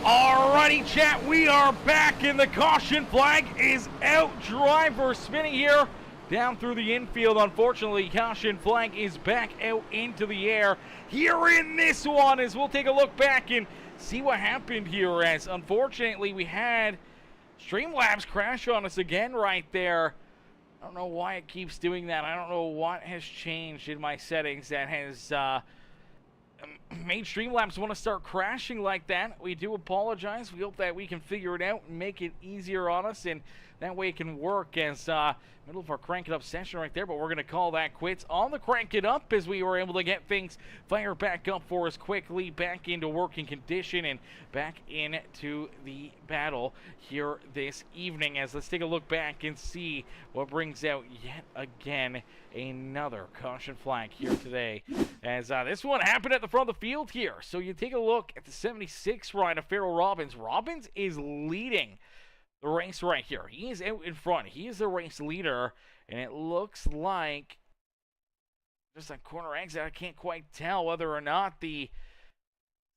Alrighty, chat, we are back, and the caution flag is out. Driver spinning here down through the infield. Unfortunately, caution flag is back out into the air here in this one, as we'll take a look back and see what happened here, as unfortunately we had Streamlabs crash on us again right there. I don't know why it keeps doing that. I don't know what has changed in my settings that has made Streamlabs want to start crashing like that. We do apologize. We hope that we can figure it out and make it easier on us, and that way it can work as middle of our Crank It Up session right there, but we're going to call that quits on the Crank It Up as we were able to get things fired back up for us quickly, back into working condition and back into the battle here this evening. As let's take a look back and see what brings out yet again another caution flag here today, as this one happened at the front of the field here. So you take a look at the 76 ride of Farrell Robbins. Robbins is leading the race right here. He is out in front. He is the race leader, and it looks like just on corner exit, I can't quite tell whether or not the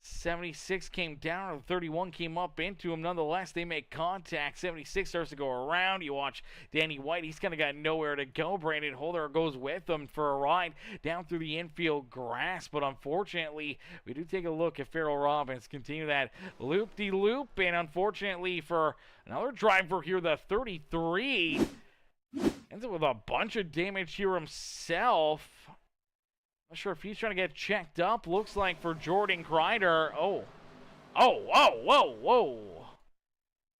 76 came down or the 31 came up into him. Nonetheless, they make contact. 76 starts to go around. You watch Danny White. He's kind of got nowhere to go. Brandon Holder goes with him for a ride down through the infield grass. But unfortunately, we do take a look at Farrell Robbins continue that loop-de-loop. And unfortunately for another driver here, the 33 ends up with a bunch of damage here himself. Not sure if he's trying to get checked up. Looks like for Lonnie Crider. Oh, whoa.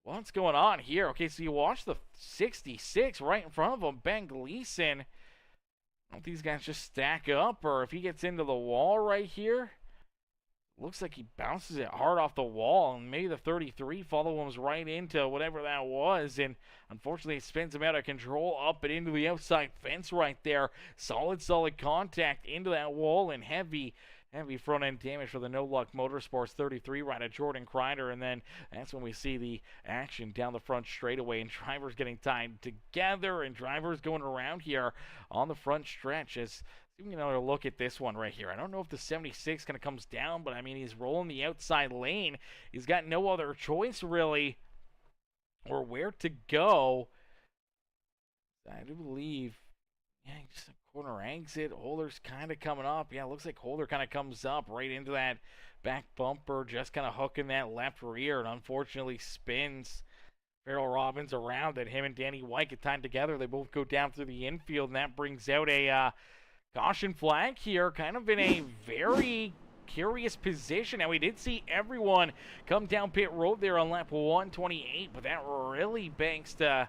What's going on here? Okay, so you watch the 66 right in front of him, Ben Gleason. I don't know if these guys just stack up or if he gets into the wall right here. Looks like he bounces it hard off the wall, and maybe the 33 follows him right into whatever that was, and unfortunately it spins him out of control up and into the outside fence right there. Solid contact into that wall, and heavy front end damage for the No Luck Motorsports 33 rider Lonnie Crider, and then that's when we see the action down the front straightaway, and drivers getting tied together, and drivers going around here on the front stretch. As give another look at this one right here. I don't know if the 76 kind of comes down, but I mean, he's rolling the outside lane. He's got no other choice really, or where to go. I do believe, yeah, just a corner exit. Holder's kind of coming up. Yeah, it looks like Holder kind of comes up right into that back bumper, just kind of hooking that left rear, and unfortunately spins Farrell Robbins around it. Him and Danny White get tied together. They both go down through the infield, and that brings out a caution flag here, kind of in a very curious position. Now, we did see everyone come down pit road there on lap 128, but that really begs the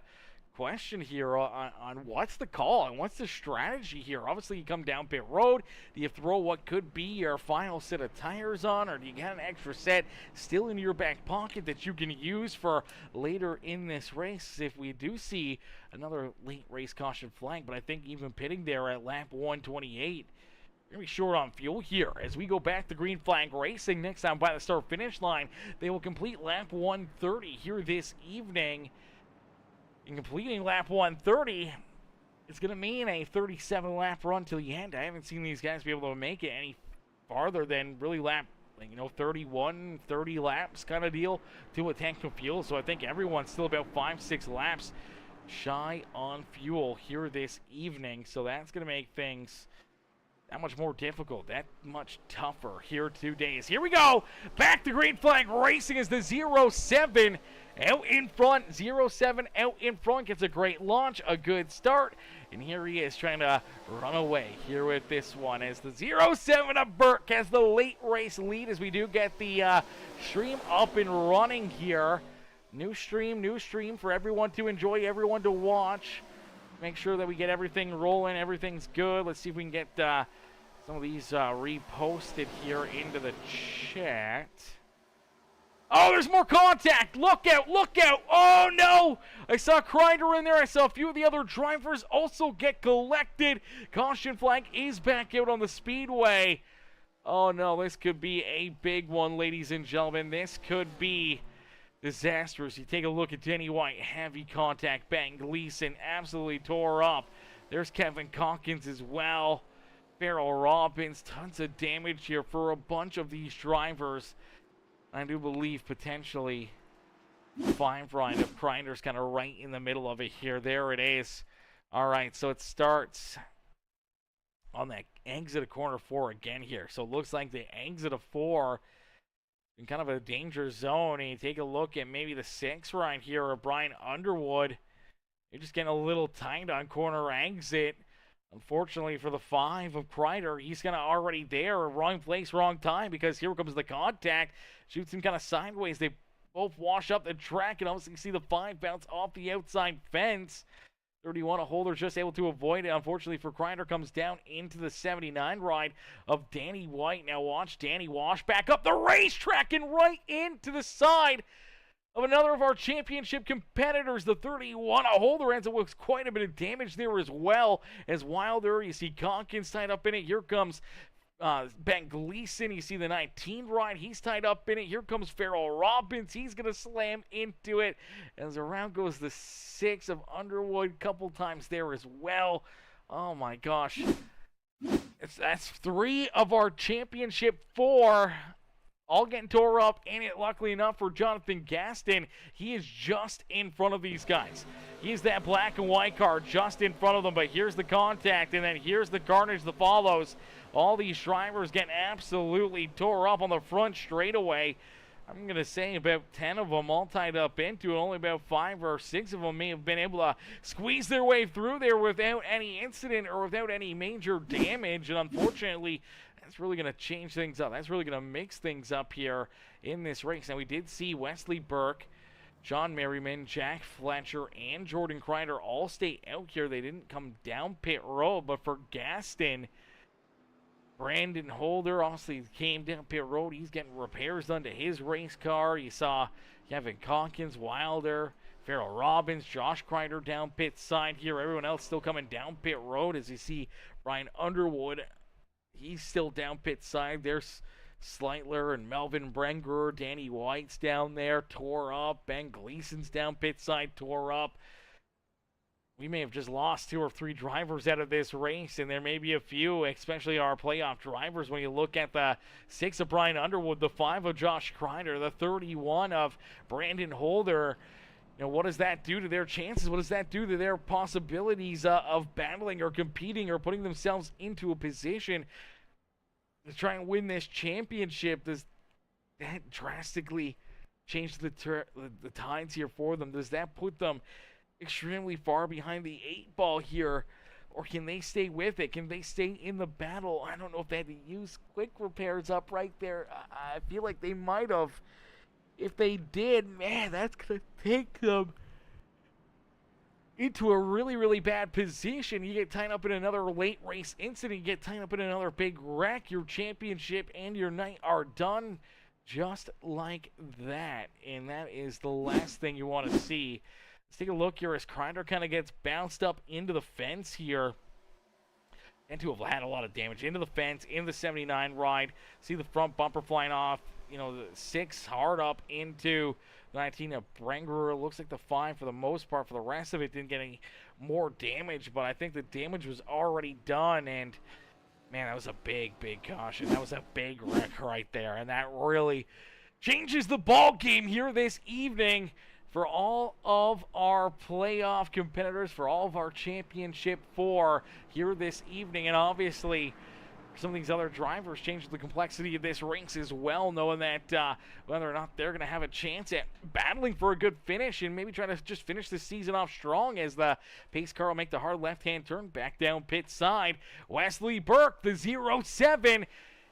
question here on what's the call and what's the strategy here. Obviously, you come down pit road. Do you throw what could be your final set of tires on, or do you got an extra set still in your back pocket that you can use for later in this race if we do see another late race caution flag? But I think even pitting there at lap 128, we're going to be short on fuel here as we go back to green flag racing. Next time by the start finish line, they will complete lap 130 here this evening. In completing lap 130, it's going to mean a 37-lap run to the end. I haven't seen these guys be able to make it any farther than really lap, 31, 30 laps kind of deal to a tank of fuel. So I think everyone's still about 5-6 laps shy on fuel here this evening. So that's going to make things that much more difficult, that much tougher here 2 days. Here we go. Back to green flag racing as the 07 out in front. 07 out in front gets a great launch, a good start, and here he is trying to run away here with this one as the 07 of Burke has the late race lead, as we do get the stream up and running here. New stream for everyone to enjoy, everyone to watch. Make sure that we get everything rolling, everything's good. Let's see if we can get some of these reposted here into the chat. Oh, there's more contact. Look out, look out. Oh, no. I saw Crider in there. I saw a few of the other drivers also get collected. Caution flag is back out on the speedway. Oh, no, this could be a big one, ladies and gentlemen. This could be disastrous. You take a look at Danny White. Heavy contact. Ben Gleason absolutely tore up. There's Kevin Calkins as well. Farrell Robbins. Tons of damage here for a bunch of these drivers. I do believe potentially 5 ride of Crider's kind of right in the middle of it here. There it is. All right, so it starts on that exit of corner 4 again here. So it looks like the exit of 4 in kind of a danger zone. And you take a look at maybe the 6 ride here of Brian Underwood. You're just getting a little tight on corner exit. Unfortunately for the 5 of Crider, he's kind of already there. Wrong place, wrong time, because here comes the contact. Shoots him kind of sideways. They both wash up the track, and obviously you see the 5 bounce off the outside fence. 31, a holder just able to avoid it. Unfortunately for Crider, comes down into the 79 ride of Danny White. Now watch Danny wash back up the racetrack and right into the side of another of our championship competitors. The 31, a holder ends up with quite a bit of damage there as well as Wilder. You see Conkins tied up in it. Here comes Ben Gleason. You see the 19 ride. He's tied up in it. Here comes Farrell Robbins. He's going to slam into it. As around goes the 6 of Underwood. Couple times there as well. Oh my gosh. That's 3 of our championship 4. All getting tore up in it. Luckily enough for Jonathan Gaston, he is just in front of these guys. He's that black and white car just in front of them, but here's the contact, and then here's the carnage that follows. All these drivers getting absolutely tore up on the front straightaway. I'm going to say about 10 of them all tied up into it. Only about 5 or 6 of them may have been able to squeeze their way through there without any incident or without any major damage, and unfortunately, that's really going to change things up. That's really going to mix things up here in this race. Now, we did see Wesley Burke, John Merriman, Jack Fletcher, and Jordan Crider all stay out here. They didn't come down pit road, but for Gaston, Brandon Holder obviously came down pit road. He's getting repairs done to his race car. You saw Kevin Conkins, Wilder, Farrell Robbins, Josh Crider down pit side here. Everyone else still coming down pit road. As you see Brian Underwood, he's still down pit side. There's Sleitler and Melvin Brenger. Danny White's down there, tore up. Ben Gleason's down pit side, tore up. We may have just lost 2 or 3 drivers out of this race, and there may be a few, especially our playoff drivers, when you look at the 6 of Brian Underwood, the 5 of Josh Crider, the 31 of Brandon Holder. You know, what does that do to their chances? What does that do to their possibilities of battling or competing or putting themselves into a position to try and win this championship? Does that drastically change the tides here for them? Does that put them extremely far behind the 8 ball here? Or can they stay with it? Can they stay in the battle? I don't know if they had to use quick repairs up right there. I feel like they might have. If they did, man, that's going to take them into a really, really bad position. You get tied up in another late race incident. You get tied up in another big wreck. Your championship and your night are done just like that. And that is the last thing you want to see. Let's take a look here as Crider kind of gets bounced up into the fence here. And to have had a lot of damage into the fence, in the 79 ride. See the front bumper flying off. You know, the 6 hard up into the 19 of Brenger. Looks like the 5 for the most part. For the rest of it, didn't get any more damage. But I think the damage was already done. And, man, that was a big, big caution. That was a big wreck right there. And that really changes the ball game here this evening for all of our playoff competitors, for all of our championship 4 here this evening. And obviously, some of these other drivers change the complexity of this race as well, knowing that whether or not they're going to have a chance at battling for a good finish and maybe try to just finish the season off strong, as the pace car will make the hard left-hand turn back down pit side. Wesley Burke, the 07.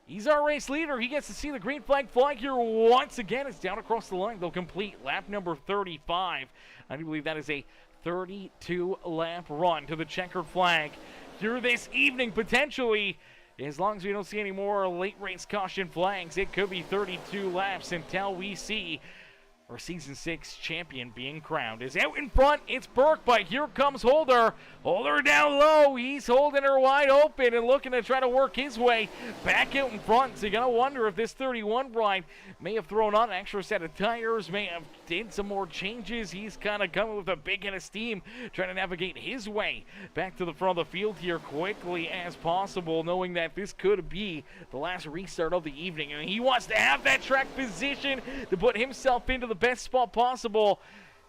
He's our race leader. He gets to see the green flag fly here once again. It's down across the line. They'll complete lap number 35. I do believe that is a 32-lap run to the checkered flag here this evening, potentially. As long as we don't see any more late race caution flags, it could be 32 laps until we see Our Season 6 champion being crowned. Is out in front, it's Burke, but here comes Holder. Holder down low, he's holding her wide open and looking to try to work his way back out in front. So you gotta wonder if this 31 ride may have thrown on an extra set of tires, may have did some more changes. He's kind of coming with a big head of steam, trying to navigate his way back to the front of the field here quickly as possible, knowing that this could be the last restart of the evening. And he wants to have that track position to put himself into the best spot possible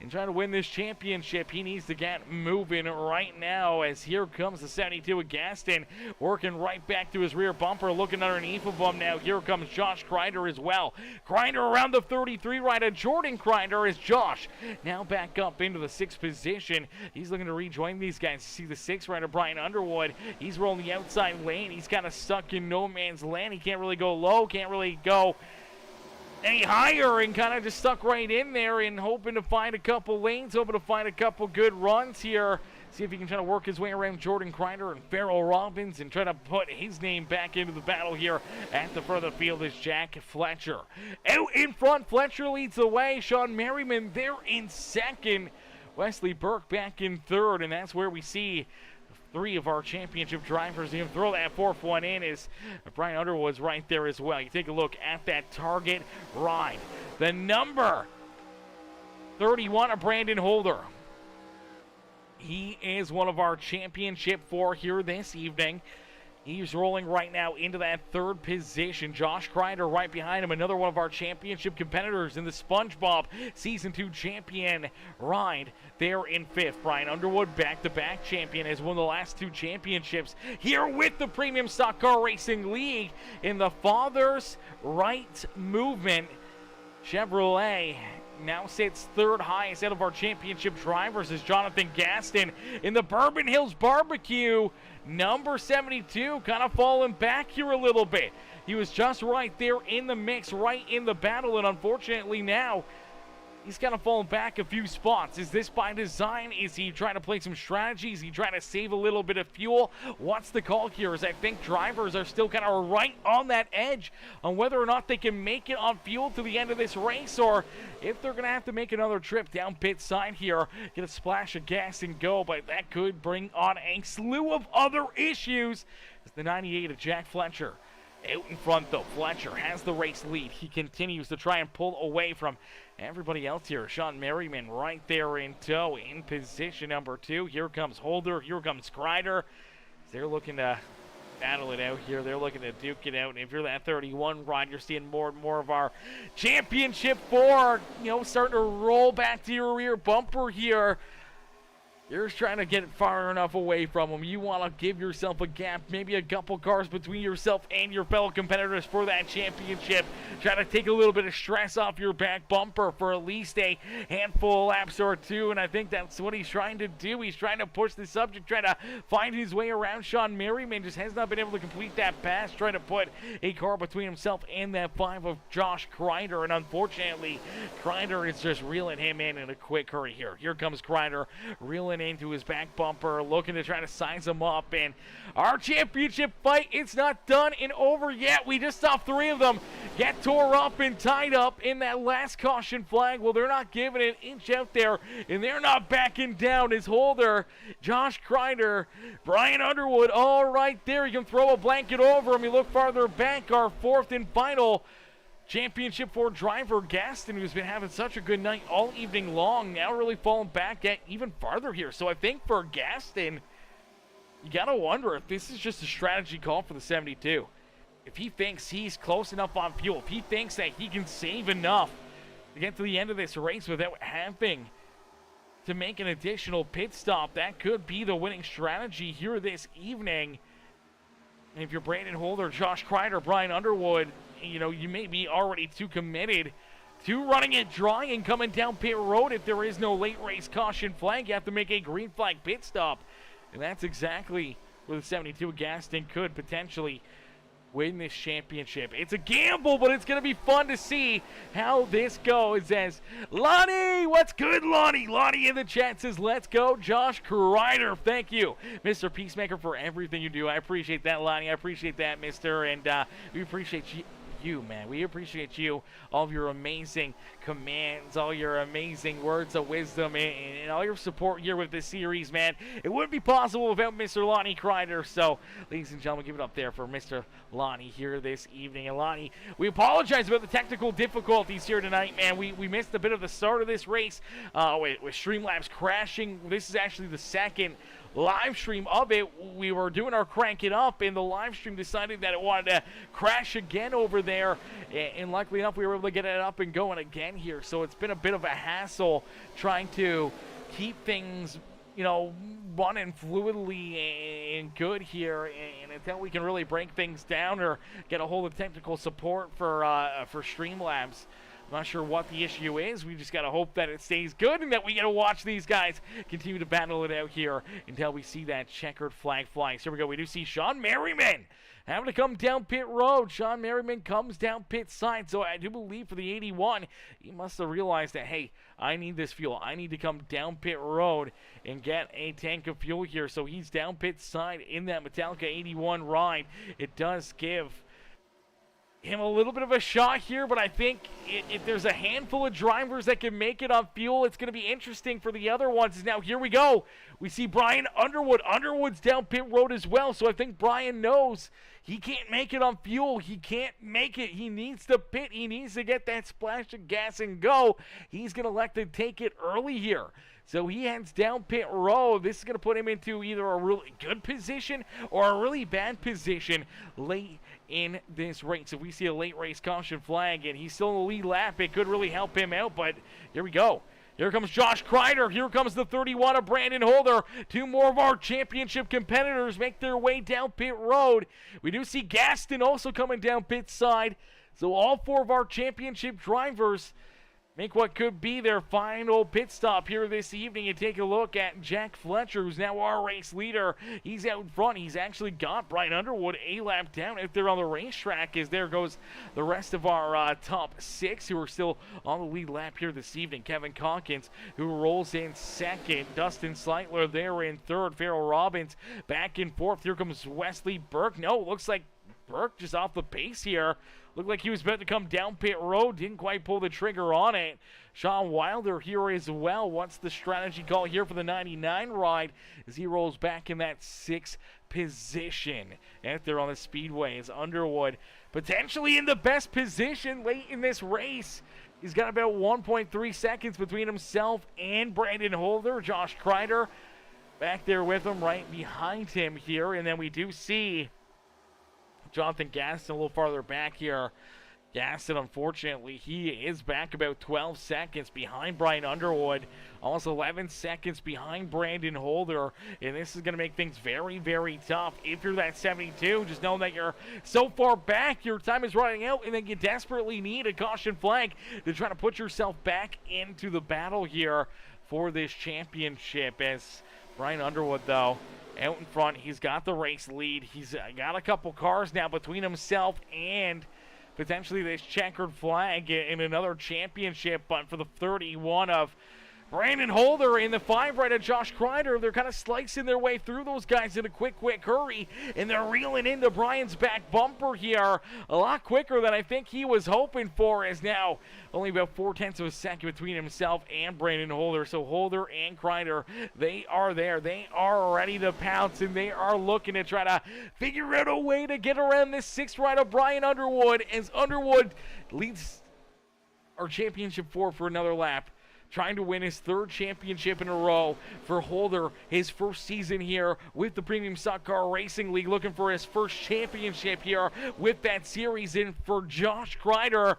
and trying to win this championship. He needs to get moving right now, as here comes the 72 of Gaston, working right back to his rear bumper, looking underneath of him now. Here comes Josh Crider as well. Crider around the 33 rider. Jordan Crider is Josh now back up into the 6th position. He's looking to rejoin these guys. You see the 6th rider, Brian Underwood. He's rolling the outside lane. He's kind of stuck in no man's land. He can't really go low, can't really go any higher, and kind of just stuck right in there and hoping to find a couple lanes, hoping to find a couple good runs here. See if he can try to work his way around Jordan Crider and Farrell Robbins and try to put his name back into the battle here. At the front of the field is Jack Fletcher. Out in front, Fletcher leads the way. Sean Merriman there in 2nd. Wesley Burke back in 3rd, and that's where we see 3 of our championship drivers. You can throw that 4th one in, is Brian Underwood's right there as well. You take a look at that target ride. The number 31 of Brandon Holder. He is one of our championship 4 here this evening. He's rolling right now into that 3rd position. Josh Crider right behind him, another one of our championship competitors in the SpongeBob Season 2 champion ride there in 5th. Brian Underwood, back-to-back champion, has won the last 2 championships here with the Premium Stock Car Racing League in the Father's Right Movement. Chevrolet now sits 3rd highest out of our championship drivers as Jonathan Gaston in the Bourbon Hills Barbecue. Number 72 kind of falling back here a little bit. He was just right there in the mix, right in the battle, and unfortunately now he's kind of fallen back a few spots. Is this by design? Is he trying to play some strategies? Is he trying to save a little bit of fuel? What's the call here? As I think drivers are still kind of right on that edge on whether or not they can make it on fuel to the end of this race, or if they're going to have to make another trip down pit side here, get a splash of gas and go. But that could bring on a slew of other issues. It's the 98 of Jack Fletcher. Out in front, though, Fletcher has the race lead. He continues to try and pull away from everybody else here. Sean Merriman right there in tow in position number 2. Here comes Holder. Here comes Crider. They're looking to battle it out here. They're looking to duke it out. And if you're that 31 ride, you're seeing more and more of our championship 4, starting to roll back to your rear bumper here. You're just trying to get far enough away from them. You want to give yourself a gap, maybe a couple cars between yourself and your fellow competitors for that championship. Try to take a little bit of stress off your back bumper for at least a handful of laps or 2, and I think that's what he's trying to do. He's trying to push the subject, trying to find his way around Sean Merriman. Just has not been able to complete that pass, trying to put a car between himself and that 5 of Josh Crider, and unfortunately, Crider is just reeling him in a quick hurry here. Here comes Crider, reeling into his back bumper, looking to try to size him up, and our championship fight, it's not done and over yet. We just saw 3 of them get tore up and tied up in that last caution flag. Well, they're not giving an inch out there, and they're not backing down. His Holder, Josh Crider, Brian Underwood, all right there. You can throw a blanket over him. You look farther back, our 4th and final championship 4 driver Gaston, who's been having such a good night all evening long, now really falling back at even farther here. So I think for Gaston, you gotta wonder if this is just a strategy call for the 72. If he thinks he's close enough on fuel, if he thinks that he can save enough to get to the end of this race without having to make an additional pit stop, that could be the winning strategy here this evening. And if you're Brandon Holder, Josh Crider, Brian Underwood, you may be already too committed to running it dry and coming down pit road. If there is no late race caution flag, you have to make a green flag pit stop. And that's exactly where the 72 Gaston could potentially win this championship. It's a gamble, but it's going to be fun to see how this goes. As Lonnie, what's good, Lonnie? Lonnie in the chat says, let's go, Josh Crider. Thank you, Mr. Peacemaker, for everything you do. I appreciate that, Lonnie. I appreciate that, mister. And we appreciate you, man. We appreciate you, all of your amazing commands, all your amazing words of wisdom, and all your support here with this series, man. It wouldn't be possible without Mr. Lonnie Crider. So, ladies and gentlemen, give it up there for Mr. Lonnie here this evening. And Lonnie, we apologize about the technical difficulties here tonight, man. We missed a bit of the start of this race with Streamlabs crashing. This is actually the second live stream of it. We were doing our crank it up, and the live stream decided that it wanted to crash again over there, and luckily enough we were able to get it up and going again here. So it's been a bit of a hassle trying to keep things, you know, running fluidly and good here, and until we can really break things down or get a hold of technical support for Streamlabs. I'm not sure what the issue is. We just got to hope that it stays good and that we get to watch these guys continue to battle it out here until we see that checkered flag flying. So here we go. We do see Sean Merriman having to come down pit road. Sean Merriman comes down pit side. So I do believe for the 81, he must have realized that, hey, I need this fuel. I need to come down pit road and get a tank of fuel here. So he's down pit side in that Metallica 81 ride. It does give him a little bit of a shot here, but I think if there's a handful of drivers that can make it on fuel, it's going to be interesting for the other ones. Now, here we go. We see Brian Underwood. Underwood's down pit road as well, so I think Brian knows he can't make it on fuel. He can't make it. He needs to pit. He needs to get that splash of gas and go. He's going to elect to take it early here. So he heads down pit road. This is going to put him into either a really good position or a really bad position late in this race. If we see a late race caution flag and he's still in the lead lap, it could really help him out, but here we go. Here comes Josh Crider. Here comes the 31 of Brandon Holder. Two more of our championship competitors make their way down pit road. We do see Gaston also coming down pit side. So all four of our championship drivers make what could be their final pit stop here this evening. And take a look at Jack Fletcher, who's now our race leader. He's out in front. He's actually got Brian Underwood a lap down out there on the racetrack, as there goes the rest of our top six who are still on the lead lap here this evening. Kevin Calkins, who rolls in second. Dustin Sleitler there in third. Farrell Robbins back in fourth. Here comes Wesley Burke. No, looks like Burke just off the pace here. Looked like he was about to come down pit road. Didn't quite pull the trigger on it. Sean Wilder here as well. What's the strategy call here for the 99 ride as he rolls back in that sixth position out there on the speedway? As Underwood potentially in the best position late in this race. He's got about 1.3 seconds between himself and Brandon Holder. Josh Crider back there with him, right behind him here. And then we do see Jonathan Gaston a little farther back here. Gaston, unfortunately, he is back about 12 seconds behind Brian Underwood, almost 11 seconds behind Brandon Holder, and this is going to make things very, very tough. If you're that 72, just know that you're so far back, your time is running out, and then you desperately need a caution flag to try to put yourself back into the battle here for this championship. As Brian Underwood, though, out in front, he's got the race lead. He's got a couple cars now between himself and potentially this checkered flag in another championship. But for the 31 of Brandon Holder in the 5 right of Josh Crider, they're kind of slicing their way through those guys in a quick hurry, and they're reeling into Brian's back bumper here a lot quicker than I think he was hoping for, as now only about 0.4 of a second between himself and Brandon Holder. So Holder and Crider, they are there. They are ready to pounce, and they are looking to try to figure out a way to get around this 6th ride of Brian Underwood, as Underwood leads our championship for another lap, trying to win his 3rd championship in a row. For Holder, his first season here with the Premium Stock Car Racing League, looking for his first championship here with that series. And for Josh Crider,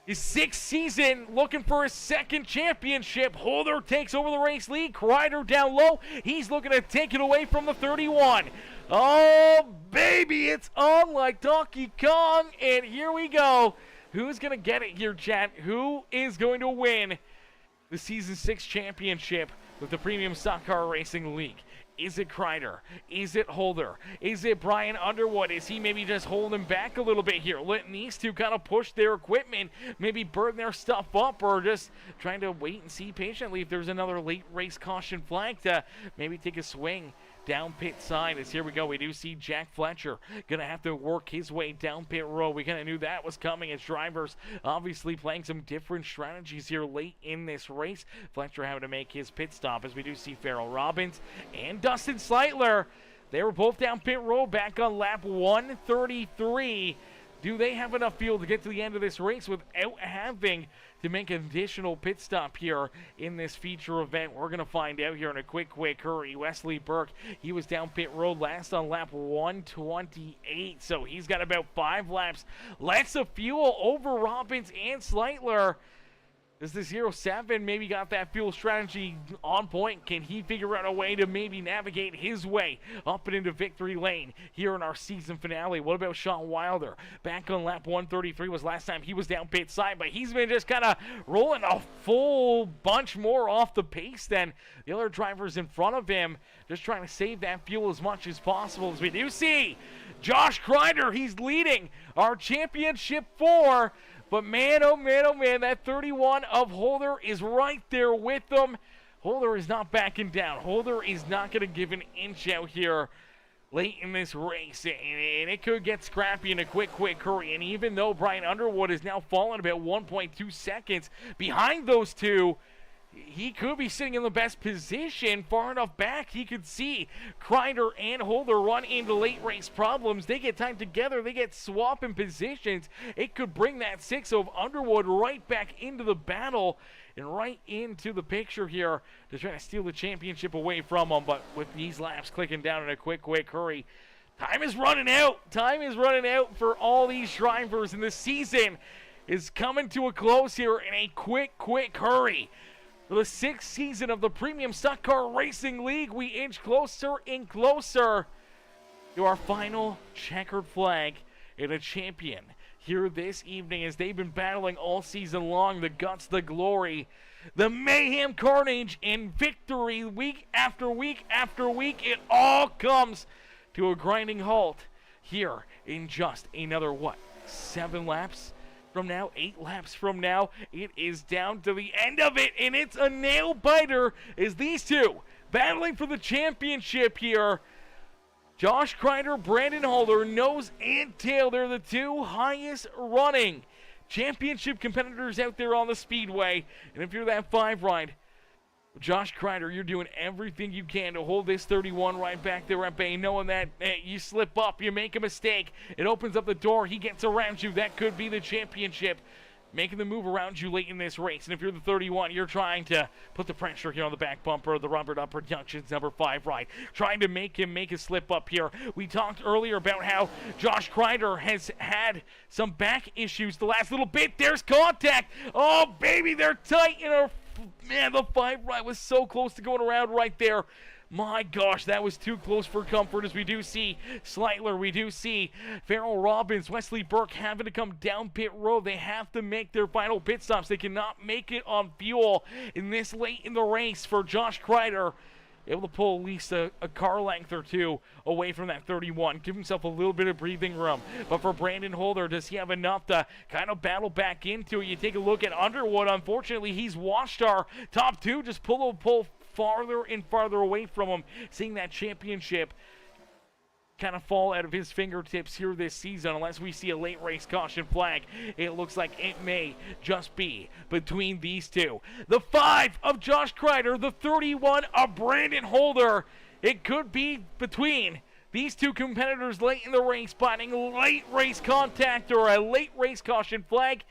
his 6th season, looking for his 2nd championship. Holder takes over the race lead. Crider down low. He's looking to take it away from the 31. Oh, baby, it's on like Donkey Kong. And here we go. Who's going to get it here, chat? Who is going to win the Season 6 championship with the Premium Stock Car Racing League? Is it Crider? Is it Holder? Is it Brian Underwood? Is he maybe just holding back a little bit here, letting these two kind of push their equipment, maybe burn their stuff up, or just trying to wait and see patiently if there's another late race caution flag to maybe take a swing down pit side. As here we go, we do see Jack Fletcher gonna have to work his way down pit road. We kind of knew that was coming as drivers obviously playing some different strategies here late in this race. Fletcher having to make his pit stop as we do see Farrell Robbins and Dustin Sleitler. They were both down pit road back on lap 133. Do they have enough fuel to get to the end of this race without having to make an additional pit stop here in this feature event? We're going to find out here in a quick hurry. Wesley Burke, he was down pit road last on lap 128, so he's got about 5 laps less of fuel over Robbins and Sleitler. Does the 07 maybe got that fuel strategy on point? Can he figure out a way to maybe navigate his way up and into victory lane here in our season finale? What about Sean Wilder? Back on lap 133 was last time he was down pit side, but he's been just kind of rolling a full bunch more off the pace than the other drivers in front of him, just trying to save that fuel as much as possible. As we do see Josh Crider, he's leading our championship 4. But man, oh man, that 31 of Holder is right there with them. Holder is not backing down. Holder is not going to give an inch out here late in this race. And it could get scrappy in a quick hurry. And even though Brian Underwood is now fallen about 1.2 seconds behind those two, he could be sitting in the best position. Far enough back, he could see Crider and Holder run into late race problems. They get timed together. They get swapping positions. It could bring that 6 of Underwood right back into the battle and right into the picture here to try to steal the championship away from them. But with these laps clicking down in a quick hurry, time is running out. Time is running out for all these drivers, and the season is coming to a close here in a quick hurry. For the 6th season of the Premium Stock Car Racing League, we inch closer and closer to our final checkered flag and a champion here this evening, as they've been battling all season long. The guts, the glory, the mayhem, carnage, and victory week after week after week. It all comes to a grinding halt here in just another, 7 laps? From now, 8 laps from now, it is down to the end of it, and it's a nail biter as these two battling for the championship here. Josh Crider, Brandon Holder, nose and tail. They're the 2 highest running championship competitors out there on the Speedway. And if you're that 5 ride, Josh Crider, you're doing everything you can to hold this 31 right back there at bay, knowing that you slip up, you make a mistake, it opens up the door, he gets around you. That could be the championship, making the move around you late in this race. And if you're the 31, you're trying to put the pressure here on the back bumper of the Robert Up Productions number 5 ride, trying to make him make a slip up here. We talked earlier about how Josh Crider has had some back issues the last little bit. There's contact. Oh, baby, they're tight in our... Man, the 5 ride was so close to going around right there. My gosh, that was too close for comfort, as we do see Sleitler, we do see Farrell Robbins, Wesley Burke having to come down pit road. They have to make their final pit stops. They cannot make it on fuel in this late in the race. For Josh Crider, able to pull at least a car length or 2 away from that 31. Give himself a little bit of breathing room. But for Brandon Holder, does he have enough to kind of battle back into it? You take a look at Underwood. Unfortunately, he's watched our top 2 just pull farther and farther away from him, seeing that championship kind of fall out of his fingertips here this season. Unless we see a late race caution flag, it looks like it may just be between these 2. The 5 of Josh Crider, the 31 of Brandon Holder. It could be between these 2 competitors late in the race, spotting late race contact or a late race caution flag.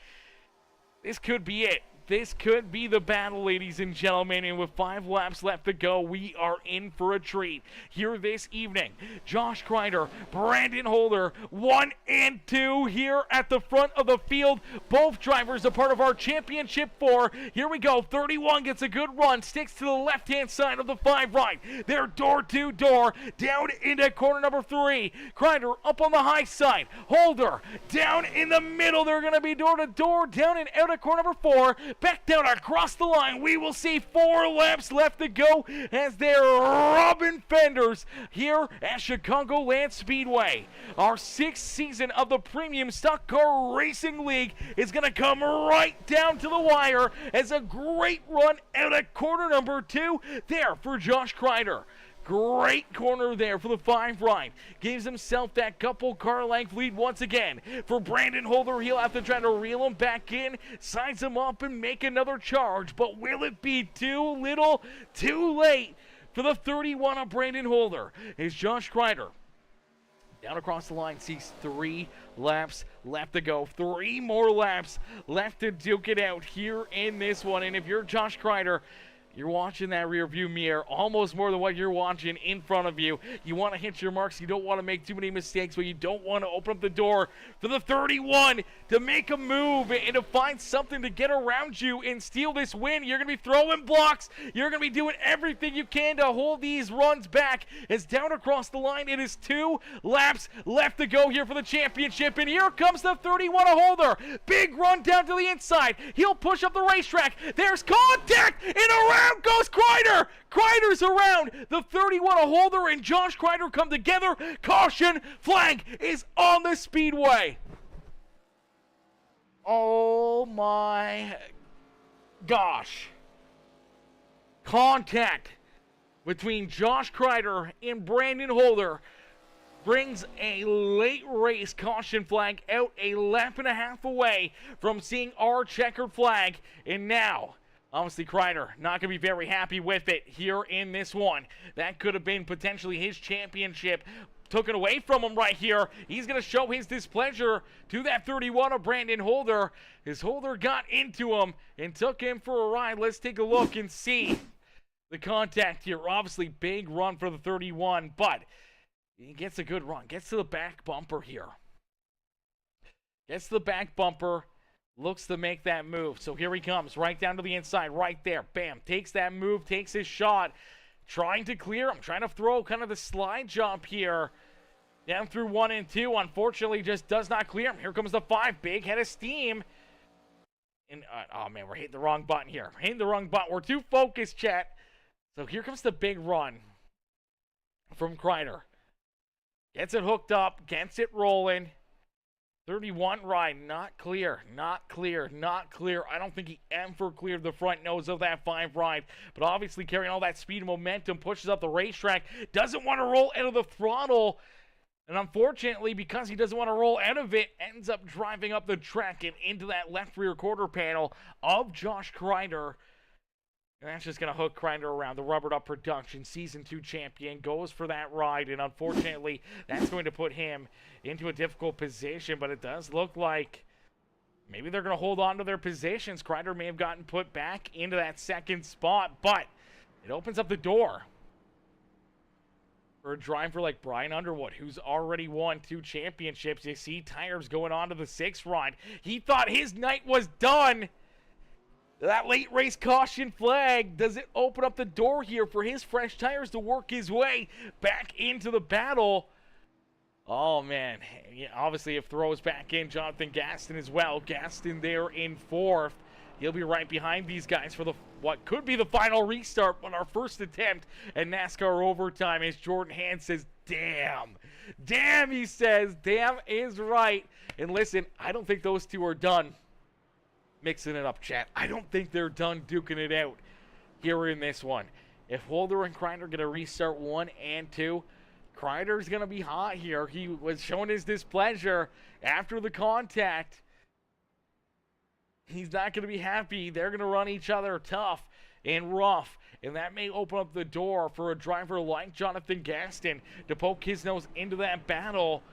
This could be it. This could be the battle, ladies and gentlemen, and with 5 laps left to go, we are in for a treat here this evening. Josh Crider, Brandon Holder, 1 and 2 here at the front of the field. Both drivers a part of our championship 4. Here we go. 31 gets a good run, sticks to the left-hand side of the 5 right. They're door to door, down into corner number 3. Crider up on the high side. Holder down in the middle. They're going to be door to door, down and out of corner number 4. Back down across the line. We will see 4 laps left to go as they're rubbing fenders here at Chicagoland Speedway. Our 6th season of the Premium Stock Car Racing League is going to come right down to the wire as a great run out at corner number 2 there for Josh Crider. Great corner there for the 5 ride. Gives himself that couple car length lead once again. For Brandon Holder, he'll have to try to reel him back in, size him up, and make another charge. But will it be too little, too late for the 31 of Brandon Holder? Is Josh Crider down across the line, sees 3 laps left to go. 3 more laps left to duke it out here in this one. And if you're Josh Crider, you're watching that rear view mirror almost more than what you're watching in front of you. You want to hit your marks. You don't want to make too many mistakes, but you don't want to open up the door for the 31 to make a move and to find something to get around you and steal this win. You're going to be throwing blocks. You're going to be doing everything you can to hold these runs back. As down across the line, it is 2 laps left to go here for the championship. And here comes the 31 Holder. Big run down to the inside. He'll push up the racetrack. There's contact and around goes Crider. Crider's around. The 31 Holder and Josh Crider come together. Caution flag is on the speedway. Oh my gosh. Contact between Josh Crider and Brandon Holder brings a late race caution flag out a lap and a half away from seeing our checkered flag. And now, obviously, Crider not going to be very happy with it here in this one. That could have been potentially his championship taken away from him right here. He's going to show his displeasure to that 31 of Brandon Holder. His Holder got into him and took him for a ride. Let's take a look and see the contact here. Obviously, big run for the 31, but he gets a good run. Gets to the back bumper here. Gets to the back bumper. Looks to make that move. So here he comes, right down to the inside, right there. Bam, takes that move, takes his shot. Trying to clear him, trying to throw kind of the slide jump here. Down through 1 and 2, unfortunately just does not clear him. Here comes the 5, big head of steam. And, oh man, we're hitting the wrong button here. We're hitting the wrong button. We're too focused, chat. So here comes the big run from Crider. Gets it hooked up, gets it rolling. 31 ride, not clear, not clear, not clear. I don't think he ever cleared the front nose of that 5 ride, but obviously carrying all that speed and momentum, pushes up the racetrack, doesn't want to roll out of the throttle, and unfortunately, because he doesn't want to roll out of it, ends up driving up the track and into that left rear quarter panel of Josh Crider. And that's just going to hook Crider around. The Rubbered Up Production Season 2 champion goes for that ride, and unfortunately, that's going to put him into a difficult position, but it does look like maybe they're going to hold on to their positions. Crider may have gotten put back into that second spot, but it opens up the door for a driver like Brian Underwood, who's already won 2 championships. You see tires going on to the 6th ride. He thought his night was done. That late race caution flag, does it open up the door here for his fresh tires to work his way back into the battle? Oh, man. Yeah, obviously, it throws back in Jonathan Gaston as well. Gaston there in 4th. He'll be right behind these guys for the what could be the final restart, but our first attempt at NASCAR overtime as Jordan Hand says, damn. Damn, he says. Damn is right. And listen, I don't think those two are done mixing it up, chat. I don't think they're done duking it out here in this one. If Holder and Crider get a restart 1 and 2, Crider's going to be hot here. He was showing his displeasure after the contact. He's not going to be happy. They're going to run each other tough and rough, and that may open up the door for a driver like Jonathan Gaston to poke his nose into that battle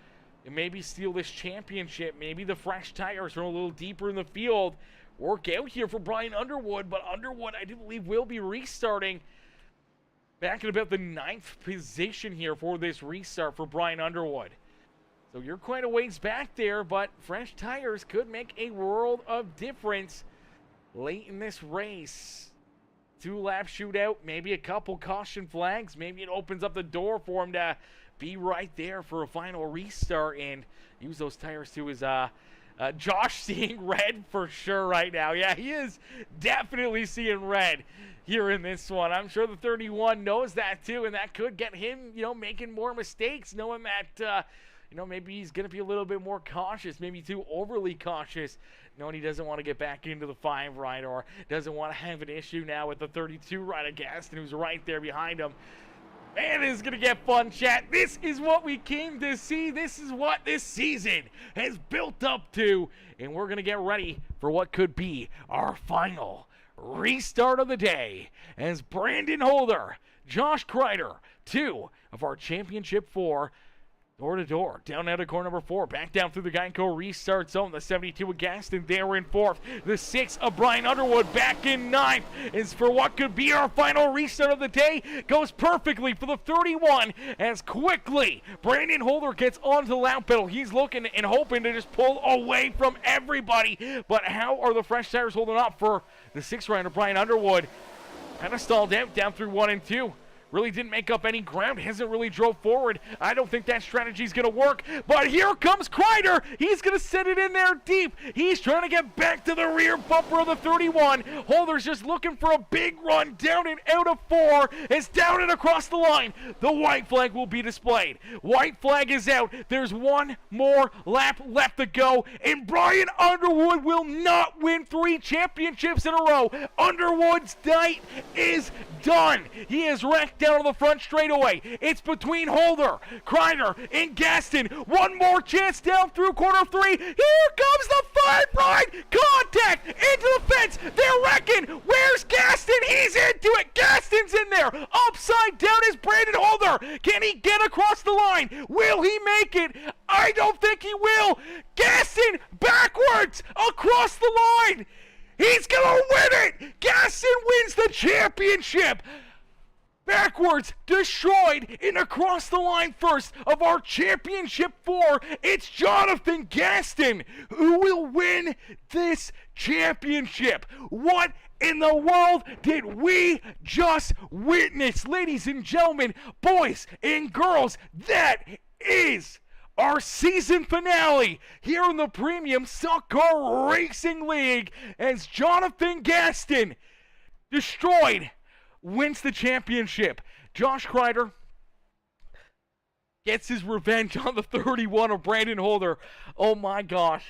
and maybe steal this championship. Maybe the fresh tires from a little deeper in the field work out here for Brian Underwood, but Underwood, I do believe, will be restarting back in about the 9th position here for this restart for Brian Underwood. So you're quite a ways back there, but fresh tires could make a world of difference late in this race. 2-lap shootout, maybe a couple caution flags, maybe it opens up the door for him to be right there for a final restart and use those tires to his Josh seeing red for sure right now. Yeah, he is definitely seeing red here in this one. I'm sure the 31 knows that too, and that could get him, making more mistakes, knowing that, maybe he's going to be a little bit more cautious, maybe too overly cautious, knowing he doesn't want to get back into the 5 ride or doesn't want to have an issue now with the 32 ride of Gaston, who's right there behind him. Man, this is going to get fun, chat. This is what we came to see. This is what this season has built up to. And we're going to get ready for what could be our final restart of the day as Brandon Holder, Josh Crider, 2 of our Championship 4, door-to-door, down out of corner number 4, back down through the Geico restart zone. The 72 of Gaston there in 4th. The 6 of Brian Underwood back in 9th. Is for what could be our final restart of the day. Goes perfectly for the 31 as quickly Brandon Holder gets onto the lap pedal. He's looking and hoping to just pull away from everybody. But how are the fresh tires holding up for the 6th rider, Brian Underwood? Kind of stalled out down through 1 and 2. Really didn't make up any ground, hasn't really drove forward. I don't think that strategy's going to work, but here comes Crider. He's going to set it in there deep. He's trying to get back to the rear bumper of the 31. Holder's just looking for a big run down and out of 4. It's down and across the line. The white flag will be displayed. White flag is out. There's 1 more lap left to go, and Brian Underwood will not win 3 championships in a row. Underwood's night is done. He is wrecked down on the front straightaway. It's between Holder, Crider, and Gaston. 1 more chance down through corner 3. Here comes the 5 ride. Contact into the fence. They're wrecking. Where's Gaston? He's into it. Gaston's in there. Upside down is Brandon Holder. Can he get across the line? Will he make it? I don't think he will. Gaston backwards across the line. He's gonna win it. Gaston wins the championship. Backwards, destroyed, and across the line first of our Championship 4, it's Jonathan Gaston who will win this championship. What in the world did we just witness? Ladies and gentlemen, boys and girls, that is our season finale here in the Premium Stock Car Racing League as Jonathan Gaston, destroyed, wins the championship. Josh Crider gets his revenge on the 31 of Brandon Holder. Oh my gosh.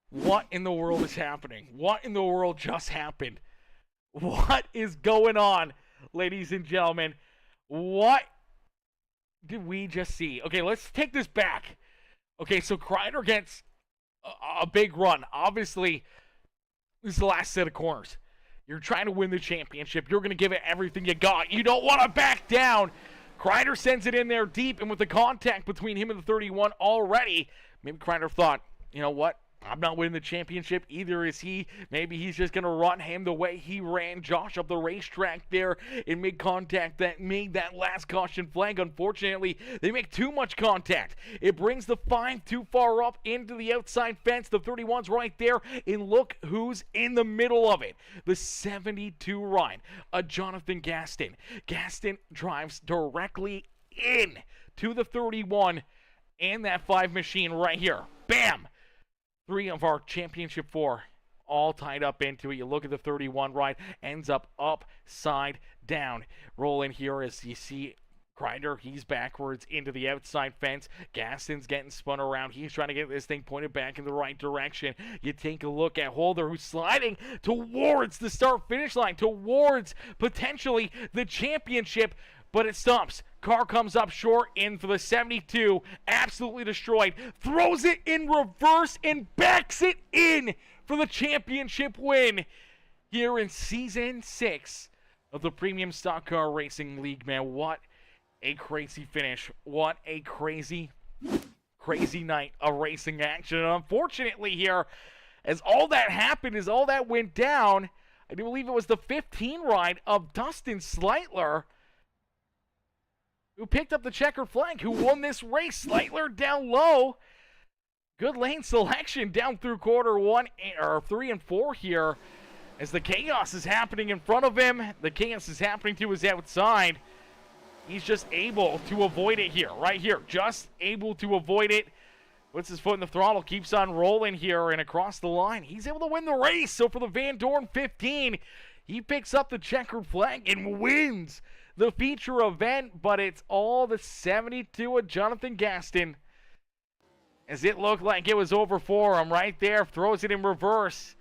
What in the world is happening? What in the world just happened? What is going on, ladies and gentlemen? What did we just see? Okay, let's take this back. Okay, so Crider gets a big run. Obviously, this is the last set of corners. You're trying to win the championship. You're going to give it everything you got. You don't want to back down. Crider sends it in there deep, and with the contact between him and the 31 already, maybe Crider thought, you know what? I'm not winning the championship, either is he. Maybe he's just going to run him the way he ran Josh up the racetrack there in mid-contact that made that last caution flag. Unfortunately, they make too much contact. It brings the 5 too far up into the outside fence. The 31's right there, and look who's in the middle of it. The 72 ride, Jonathan Gaston. Gaston drives directly in to the 31 and that 5 machine right here. Bam! 3 of our Championship 4 all tied up into it. You look at the 31 ride, ends up upside down. Roll in here as you see Crider, he's backwards into the outside fence. Gaston's getting spun around. He's trying to get this thing pointed back in the right direction. You take a look at Holder, who's sliding towards the start-finish line, towards potentially the championship, but it stops. Car comes up short in for the 72, absolutely destroyed, throws it in reverse and backs it in for the championship win here in Season 6 of the Premium Stock Car Racing League. Man, what a crazy finish. What a crazy night of racing action. And unfortunately here, as all that happened, as all that went down, I do believe it was the 15 ride of Dustin Sleitler who picked up the checkered flag, who won this race. Sleitler down low. Good lane selection down through quarter 1 or 3 and 4 here as the chaos is happening in front of him. The chaos is happening to his outside. He's just able to avoid it here, right here. Just able to avoid it. Puts his foot in the throttle, keeps on rolling here and across the line. He's able to win the race. So for the Van Dorn 15, he picks up the checkered flag and wins the feature event, but it's all the 72 of Jonathan Gaston. As it looked like it was over for him right there, throws it in reverse.